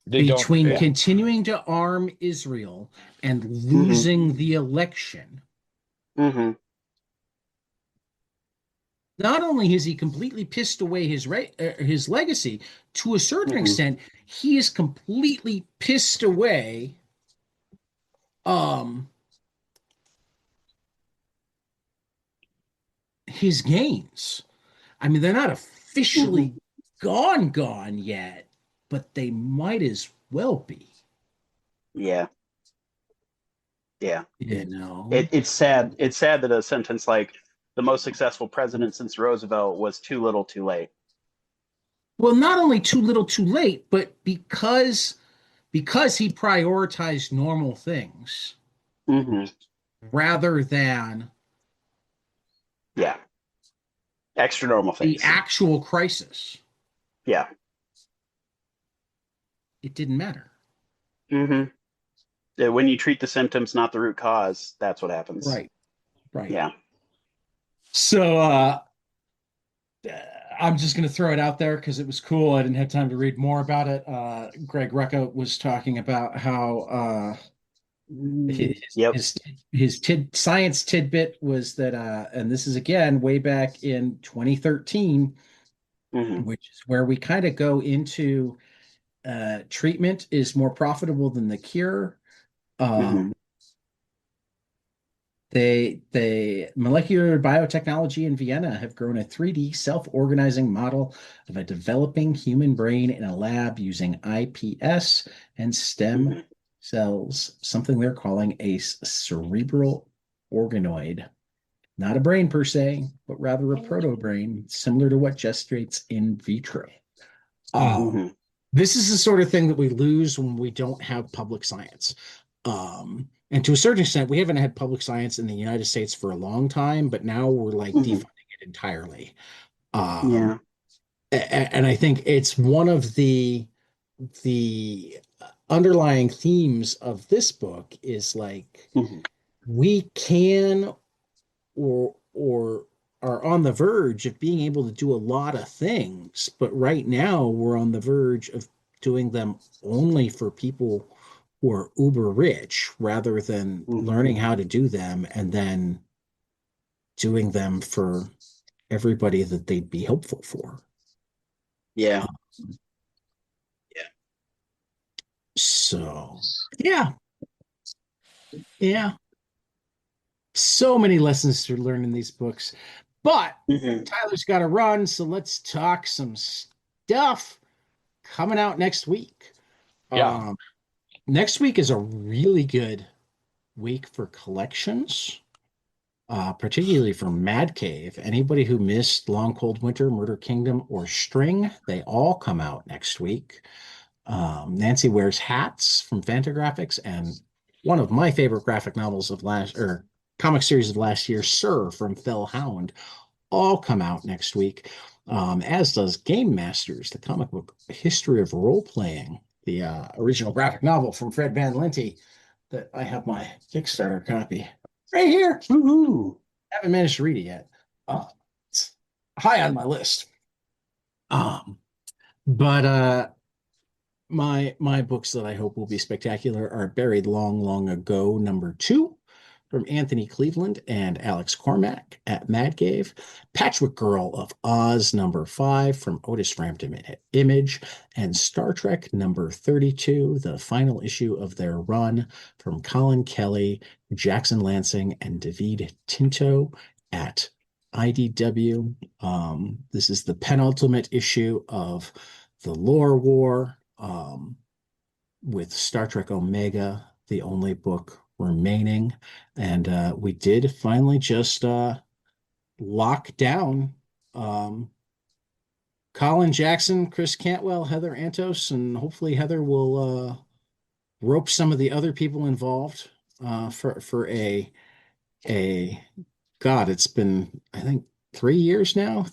don't. Between Yeah. continuing to arm Israel and hmm losing the election, hmm not only has he completely pissed away his legacy, to a certain hmm extent, he is completely pissed away um his gains. I mean, they're not hmm officially gone yet, but they might as well be. Yeah. Yeah. You know? It's sad. It's sad that a sentence like the most successful president since Roosevelt was too little, too late. Well, not only too little, too late, but because he prioritized normal things Hmm. rather than Yeah. Extra normal the things. actual crisis, Yeah. it didn't matter. hmm When you treat the symptoms, not the root cause, that's what happens. Right, right. Yeah. So I'm just going to throw it out there because it was cool. I didn't have time to read more about it. Greg Rucka was talking about how his Yep. his science tidbit was that and this is again way back in 2013, hmm which is where we kind of go into treatment is more profitable than the cure. hmm um they molecular biotechnology in Vienna have grown a 3D self-organizing model of a developing human brain in a lab using iPS and stem hmm cells, something they're calling a cerebral organoid. Not a brain per se, but rather a proto-brain, similar to what gestates in vitro. Hmm. Um, hmm this is the sort of thing that we lose when we don't have public science. And to a certain extent, we haven't had public science in the United States for a long time, but now we're like hmm defunding it entirely. Um, Yeah. and I think it's one of the underlying themes of this book is like hmm we can or are on the verge of being able to do a lot of things, but right now we're on the verge of doing them only for people who are uber rich rather than learning how to do them and then doing them for everybody that they'd be helpful for. Yeah. So, yeah. Yeah. So many lessons to learn in these books. But Tyler's got to run, so let's talk some stuff coming out next week. Yeah. Next week is a really good week for collections, particularly for Mad Cave. Anybody who missed Long Cold Winter, Murder Kingdom, or String, they all come out next week. Nancy Wears Hats from Fantagraphics, and one of my favorite graphic novels of comic series of last year, Sir from Fell Hound, all come out next week, as does Game Masters, the comic book history of role playing, the original graphic novel from Fred Van Lente that I have my Kickstarter copy right here. Woo-hoo. Haven't managed to read it yet. It's high on my list. But my books that I hope will be spectacular are Buried Long, Long Ago, #2 from Anthony Cleveland and Alex Cormack at Mad Cave. Patchwork Girl of Oz #5 from Otis Frampton at Image, and Star Trek #32, the final issue of their run from Colin Kelly, Jackson Lansing, and David Tinto at IDW. This is the penultimate issue of the Lore War, with Star Trek Omega, the only book remaining. And we did finally just lock down Colin Jackson, Chris Cantwell, Heather Antos, and hopefully Heather will rope some of the other people involved for a God, it's been, I think, 3 years now,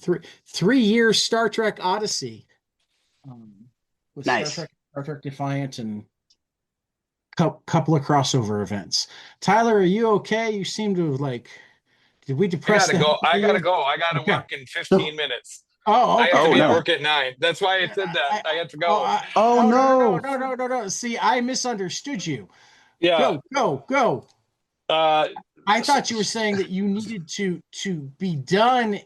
3 year Star Trek Odyssey, with Nice. Star Trek Defiant and couple of crossover events. Tyler, are you okay? You seem to have did we depress the hell out I of gotta you? go. I gotta Okay. work in 15 minutes. Oh, I okay. have to be at no. work at 9. That's why I said that. I have to go. No. See, I misunderstood you. Yeah. Go. Uh, I thought you were saying that you needed to be done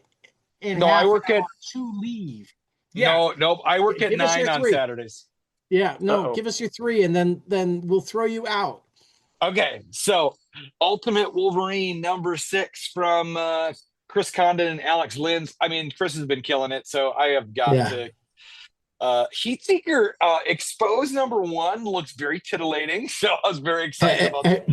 in no, half I work an at hour to leave. Yeah. no. I work at Give us 9 your on 3. Saturdays. Yeah, no, Uh-oh. give us your 3 and then we'll throw you out. Okay, so Ultimate Wolverine #6 from Chris Condon and Alex Lins. I mean, Chris has been killing it, so I have got Yeah. to. Heatseeker Exposed #1 looks very titillating, so I was very excited about that.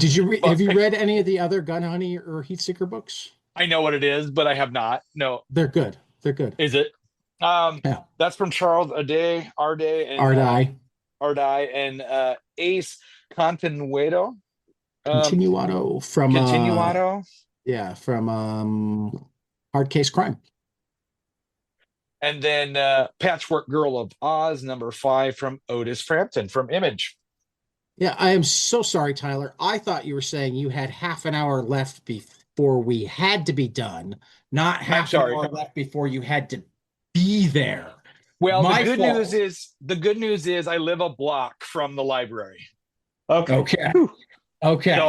Have you read any of the other Gun Honey or Heatseeker books? I know what it is, but I have not. No, They're good. is it? Yeah. That's from Charles Arday and Ace Continuado. Continuado from from Hard Case Crime. And then Patchwork Girl of Oz #5 from Otis Frampton from Image. Yeah, I am so sorry, Tyler. I thought you were saying you had half an hour left before we had to be done, not half an hour left before you had to be there. Well, My the good fault. news is I live a block from the library. Okay. So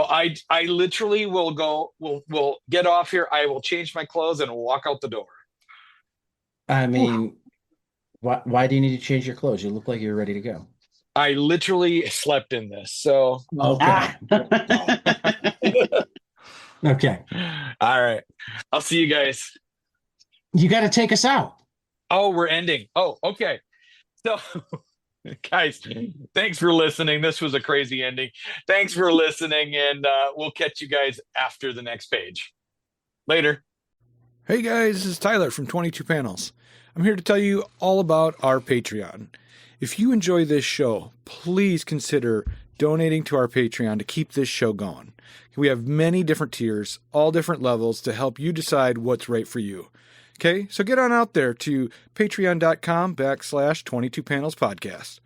I literally will get off here. I will change my clothes and walk out the door. I mean, why do you need to change your clothes? You look like you're ready to go. I literally slept in this. So okay. Okay. All right. I'll see you guys. You got to take us out. Oh, we're ending. Oh, okay. So guys, thanks for listening. This was a crazy ending. Thanks for listening, and we'll catch you guys after the next page. Later. Hey guys, this is Tyler from 22 Panels. I'm here to tell you all about our Patreon. If you enjoy this show, please consider donating to our Patreon to keep this show going. We have many different tiers, all different levels to help you decide what's right for you. Okay, so get on out there to patreon.com/22panelspodcast.